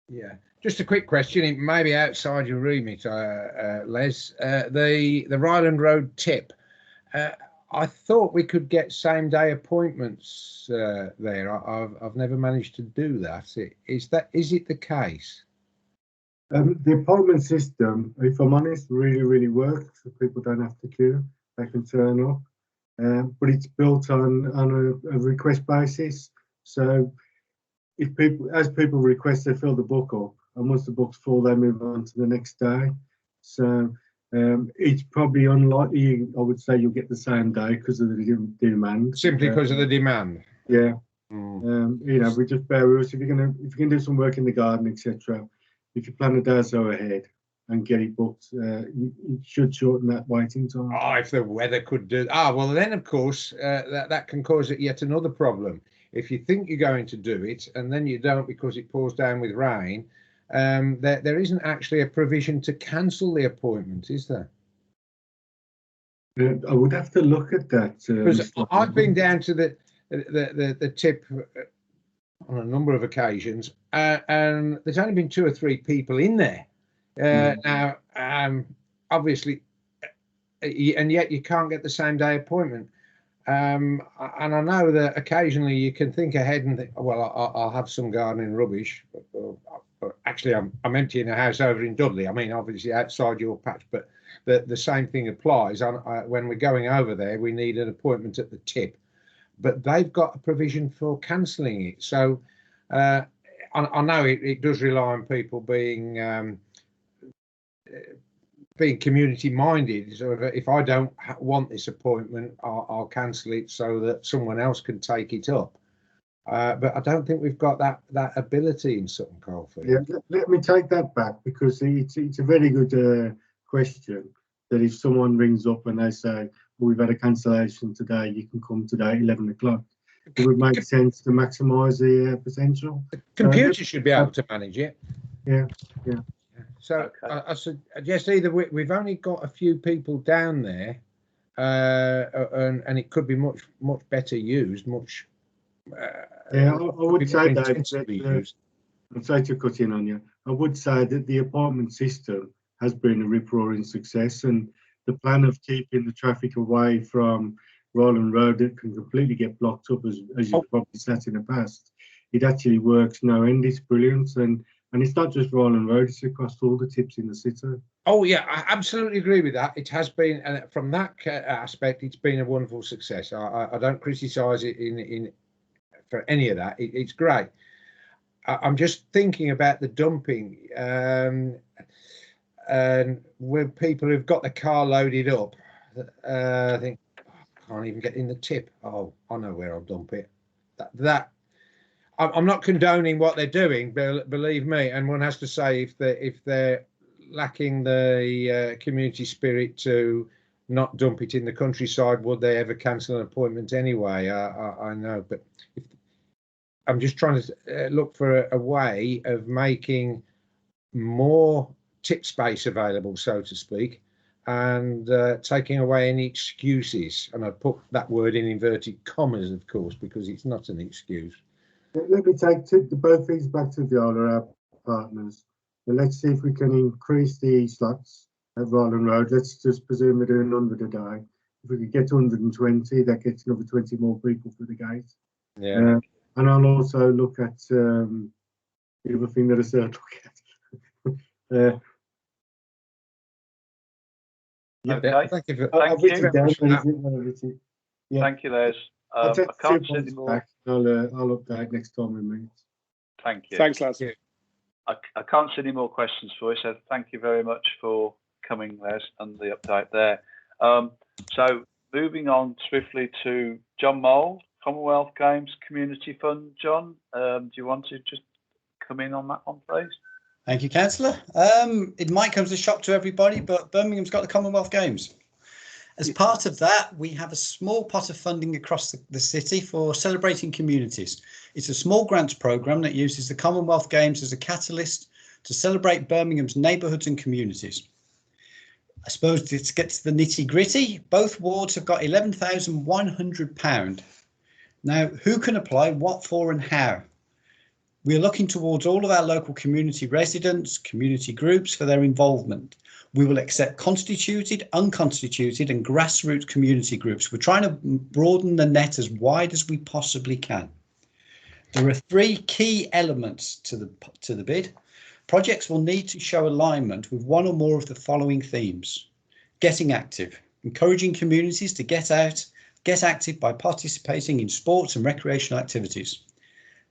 Yeah, just a quick question. It may be outside your remit, Les. The Ryland Road tip. I thought we could get same-day appointments there. I've never managed to do that. Is it the case? The appointment system, if I'm honest, really works. So people don't have to queue; they can turn up. But it's built on a request basis. So if people request, they fill the book up, and once the book's full, they move on to the next day. So it's probably unlikely, I would say, you'll get the same day because of the demand. Simply because of the demand. Yeah. Mm. You know, we just bear with us. If you can do some work in the garden, etc., if you plan a day or so ahead and get it booked, you should shorten that waiting time. Oh, if the weather could do. Well, then of course that can cause yet another problem. If you think you're going to do it and then you don't because it pours down with rain, there isn't actually a provision to cancel the appointment, is there? I would have to look at that. Because I've been down to the tip on a number of occasions, and there's only been 2 or 3 people in there. Now, obviously, and yet you can't get the same day appointment. And I know that occasionally you can think ahead and think, well, I'll have some gardening rubbish. But actually, I'm emptying a house over in Dudley. I mean, obviously outside your patch, but the same thing applies. When we're going over there, we need an appointment at the tip, but they've got a provision for cancelling it. So I know it does rely on people being community minded. So if I don't want this appointment, I'll cancel it so that someone else can take it up. But I don't think we've got that ability in Sutton Coldfield. Yeah, let me take that back, because it's a very good question. That if someone rings up and they say, well, we've had a cancellation today, you can come today at 11 o'clock. It would make sense to maximise the potential. The computer should be able to manage it. Yeah. So okay. I suggest either we've only got a few people down there, and it could be much better used, much. I would say that. I'm sorry to cut in on you. I would say that the appointment system has been a rip-roaring success, and the plan of keeping the traffic away from Roland Road that can completely get blocked up, as you've probably said in the past, it actually works no end. It's brilliant, and it's not just Roland Road; it's across all the tips in the city. Oh yeah, I absolutely agree with that. It has been, and from that aspect, it's been a wonderful success. I don't criticise it for any of that. It's great. I'm just thinking about the dumping, and when people who've got the car loaded up, I think, I can't even get in the tip. Oh, I know where I'll dump it. I'm not condoning what they're doing, believe me. And one has to say, if they're lacking the community spirit to not dump it in the countryside, would they ever cancel an appointment anyway? I know, but I'm just trying to look for a way of making more tip space available, so to speak, and taking away any excuses. And I put that word in inverted commas, of course, because it's not an excuse. Let me take both these back to Viola, our partners, and let's see if we can increase the slots at Ryland Road. Let's just presume we're doing 100 a day. If we could get to 120, that gets another 20 more people through the gate. Yeah. And I'll also look at the other thing that I said I'd look at. Yeah, okay. Thank you. Thank you. Yeah. Thank you, Les. I'll I take can't 2 see any points more. back. I'll update next time we meet. Thank you. Thanks, Les. I can't see any more questions for you, so thank you very much for coming, Les, and the update there. So moving on swiftly to John Mould, Commonwealth Games Community Fund. John, do you want to just come in on that one, please? Thank you, Councillor. It might come as a shock to everybody, but Birmingham's got the Commonwealth Games. As part of that, we have a small pot of funding across the city for celebrating communities. It's a small grants programme that uses the Commonwealth Games as a catalyst to celebrate Birmingham's neighbourhoods and communities. I suppose to get to the nitty gritty, both wards have got £11,100. Now, who can apply, what for and how? We're looking towards all of our local community residents, community groups for their involvement. We will accept constituted, unconstituted and grassroots community groups. We're trying to broaden the net as wide as we possibly can. There are 3 key elements to the bid. Projects will need to show alignment with one or more of the following themes. Getting active, encouraging communities to get out, get active by participating in sports and recreational activities.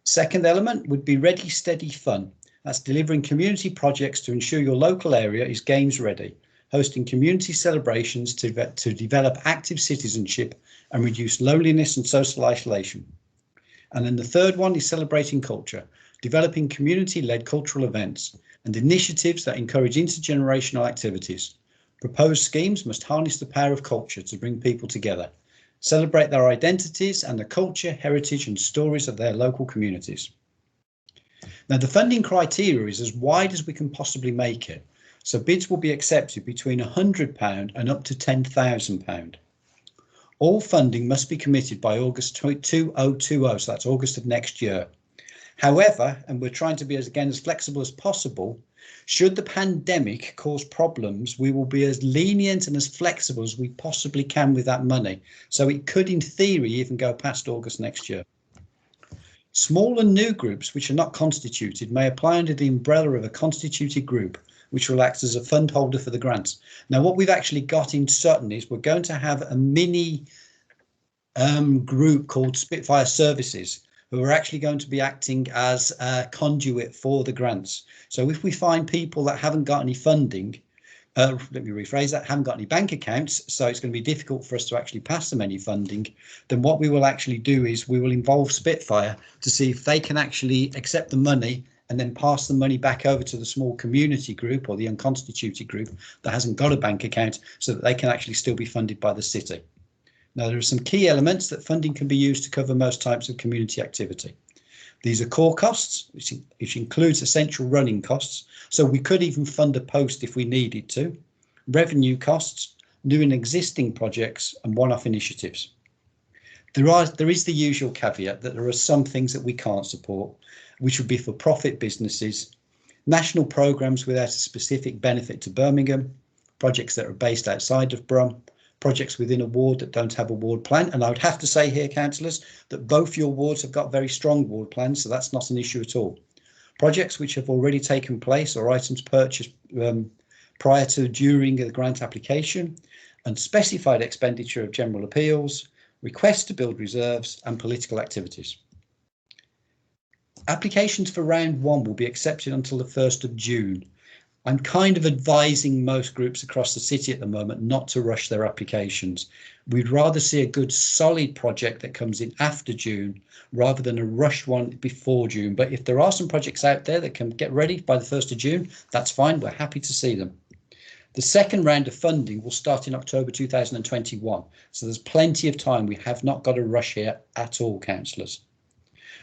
Second element would be ready, steady, fun. That's delivering community projects to ensure your local area is games ready, hosting community celebrations to develop active citizenship and reduce loneliness and social isolation. And then the third one is celebrating culture, developing community-led cultural events and initiatives that encourage intergenerational activities. Proposed schemes must harness the power of culture to bring people together, celebrate their identities and the culture, heritage and stories of their local communities. Now, the funding criteria is as wide as we can possibly make it, so bids will be accepted between £100 and up to £10,000. All funding must be committed by August 2020, so that's August of next year. However, and we're trying to be as flexible as possible, should the pandemic cause problems, we will be as lenient and as flexible as we possibly can with that money. So it could, in theory, even go past August next year. Small and new groups which are not constituted may apply under the umbrella of a constituted group, which will act as a fund holder for the grants. Now, what we've actually got in Sutton is we're going to have a mini group called Spitfire Services, who are actually going to be acting as a conduit for the grants. So if we find people that haven't got any funding, let me rephrase that, haven't got any bank accounts, so it's going to be difficult for us to actually pass them any funding, then what we will actually do is we will involve Spitfire to see if they can actually accept the money and then pass the money back over to the small community group or the unconstituted group that hasn't got a bank account, so that they can actually still be funded by the city. Now, there are some key elements that funding can be used to cover most types of community activity. These are core costs, which includes essential running costs, so we could even fund a post if we needed to, revenue costs, new and existing projects and one-off initiatives. There is the usual caveat that there are some things that we can't support, which would be for profit businesses, national programmes without a specific benefit to Birmingham, projects that are based outside of Brum, projects within a ward that don't have a ward plan. And I would have to say here, councillors, that both your wards have got very strong ward plans, so that's not an issue at all. Projects which have already taken place or items purchased prior to, during the grant application, and specified expenditure of general appeals, requests to build reserves and political activities. Applications for round 1 will be accepted until the 1st of June. I'm kind of advising most groups across the city at the moment not to rush their applications. We'd rather see a good solid project that comes in after June rather than a rushed one before June. But if there are some projects out there that can get ready by the 1st of June, that's fine. We're happy to see them. The second round of funding will start in October 2021. So there's plenty of time. We have not got a rush here at all, councillors.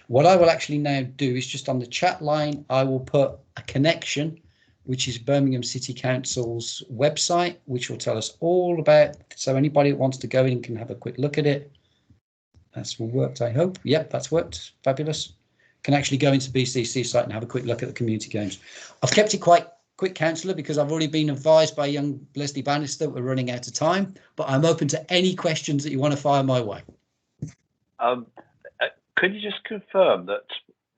What I will actually now do is just on the chat line, I will put a connection which is Birmingham City Council's website, which will tell us all about. So anybody that wants to go in can have a quick look at it. That's worked, I hope. Yep, that's worked. Fabulous. Can actually go into BCC site and have a quick look at the community games. I've kept it quite quick, Councillor, because I've already been advised by young Leslie Bannister that we're running out of time, but I'm open to any questions that you want to fire my way. Could you just confirm that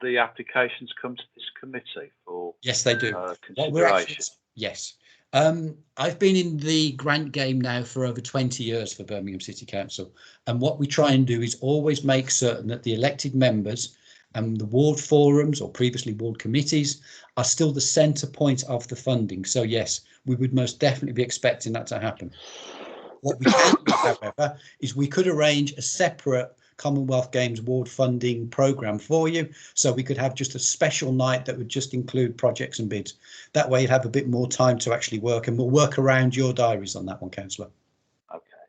the applications come to this committee for? Yes, they do. Consideration? Yes. I've been in the grant game now for over 20 years for Birmingham City Council, and what we try and do is always make certain that the elected members and the ward forums, or previously ward committees, are still the centre point of the funding. So yes, we would most definitely be expecting that to happen. What we can do, however, is we could arrange a separate Commonwealth Games ward funding programme for you, so we could have just a special night that would just include projects and bids. That way you'd have a bit more time to actually work, and we'll work around your diaries on that one, Councillor. Okay,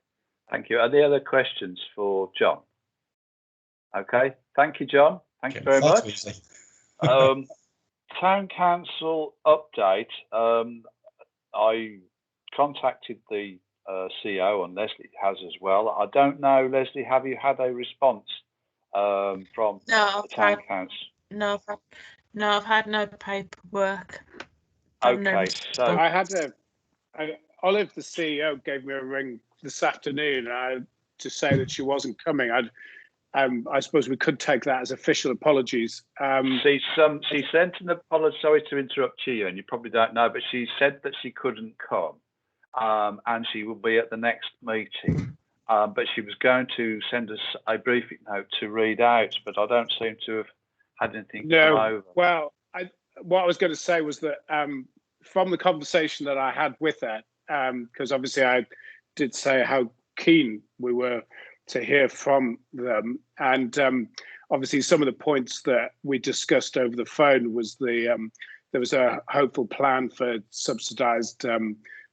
thank you. Are there other questions for John? Okay, thank you, John. Thank you very much. Town Council update. I contacted the CEO, and Leslie has as well. I don't know, Leslie, have you had a response from the Town Council? No, I've had no paperwork. Okay, so I had Olive, the CEO, gave me a ring this afternoon to say that she wasn't coming. I suppose we could take that as official apologies. She sent an apology. Sorry to interrupt you, and you probably don't know, but she said that she couldn't come, and she will be at the next meeting. But she was going to send us a briefing note to read out, but I don't seem to have had anything come over. Well, what I was going to say was that from the conversation that I had with her, because obviously I did say how keen we were to hear from them, and obviously some of the points that we discussed over the phone was there was a hopeful plan for subsidised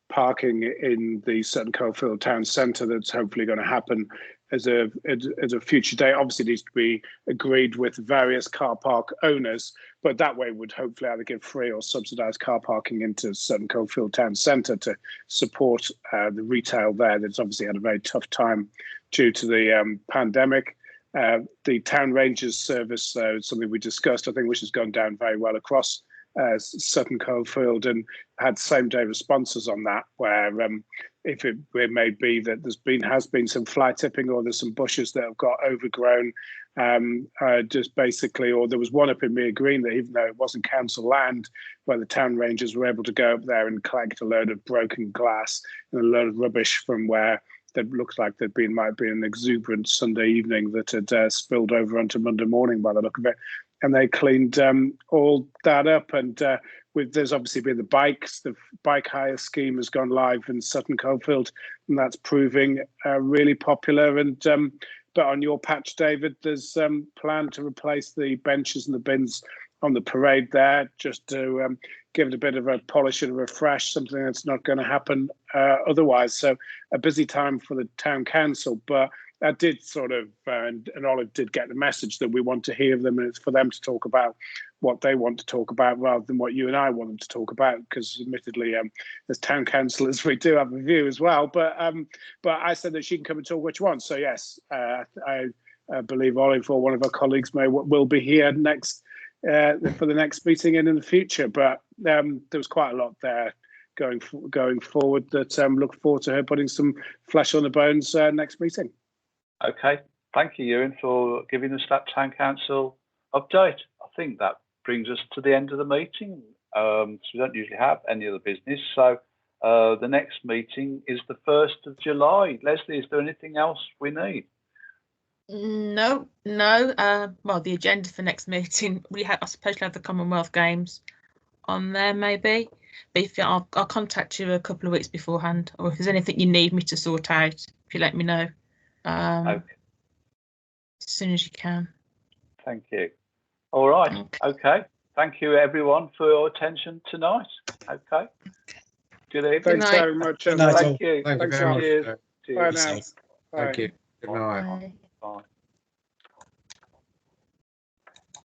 parking in the Sutton Coldfield Town Centre that's hopefully going to happen as a future date. Obviously it needs to be agreed with various car park owners, but that way would hopefully either give free or subsidised car parking into Sutton Coldfield Town Centre to support the retail there that's obviously had a very tough time due to the pandemic. The Town Rangers service, something we discussed, I think, which has gone down very well across Sutton Coldfield, and had same-day responses on that, where if it may be that has been some fly tipping, or there's some bushes that have got overgrown, just basically, or there was one up in Mere Green that, even though it wasn't council land, where the Town Rangers were able to go up there and collect a load of broken glass and a load of rubbish from where that looks like might be an exuberant Sunday evening that had spilled over onto Monday morning by the look of it. And they cleaned all that up. And there's obviously been the bikes. The bike hire scheme has gone live in Sutton Coldfield, and that's proving really popular. And but on your patch, David, there's plan to replace the benches and the bins on the parade there, just to give it a bit of a polish and a refresh, something that's not going to happen otherwise. So a busy time for the Town Council, but that did sort of, and Olive did get the message that we want to hear them, and it's for them to talk about what they want to talk about rather than what you and I want them to talk about, because admittedly, as Town Councillors, we do have a view as well. But I said that she can come and talk what she wants. So yes, I believe Olive or one of our colleagues will be here next for the next meeting and in the future. But there was quite a lot there going forward that look forward to her putting some flesh on the bones next meeting. Okay, thank you, Ewan, for giving us that Town Council update. I think that brings us to the end of the meeting. So we don't usually have any other business. So the next meeting is the 1st of July. Leslie, is there anything else we need? No. Well, the agenda for next meeting, I suppose we have the Commonwealth Games on there, maybe. But I'll contact you a couple of weeks beforehand, or if there's anything you need me to sort out, if you let me know. Okay. As soon as you can. Thank you. All right. Okay. Thank you, everyone, for your attention tonight. Okay. Good evening. Thanks very much. Good night. Thank you. Thank you very much. Bye now. Thank you. Good night. Bye.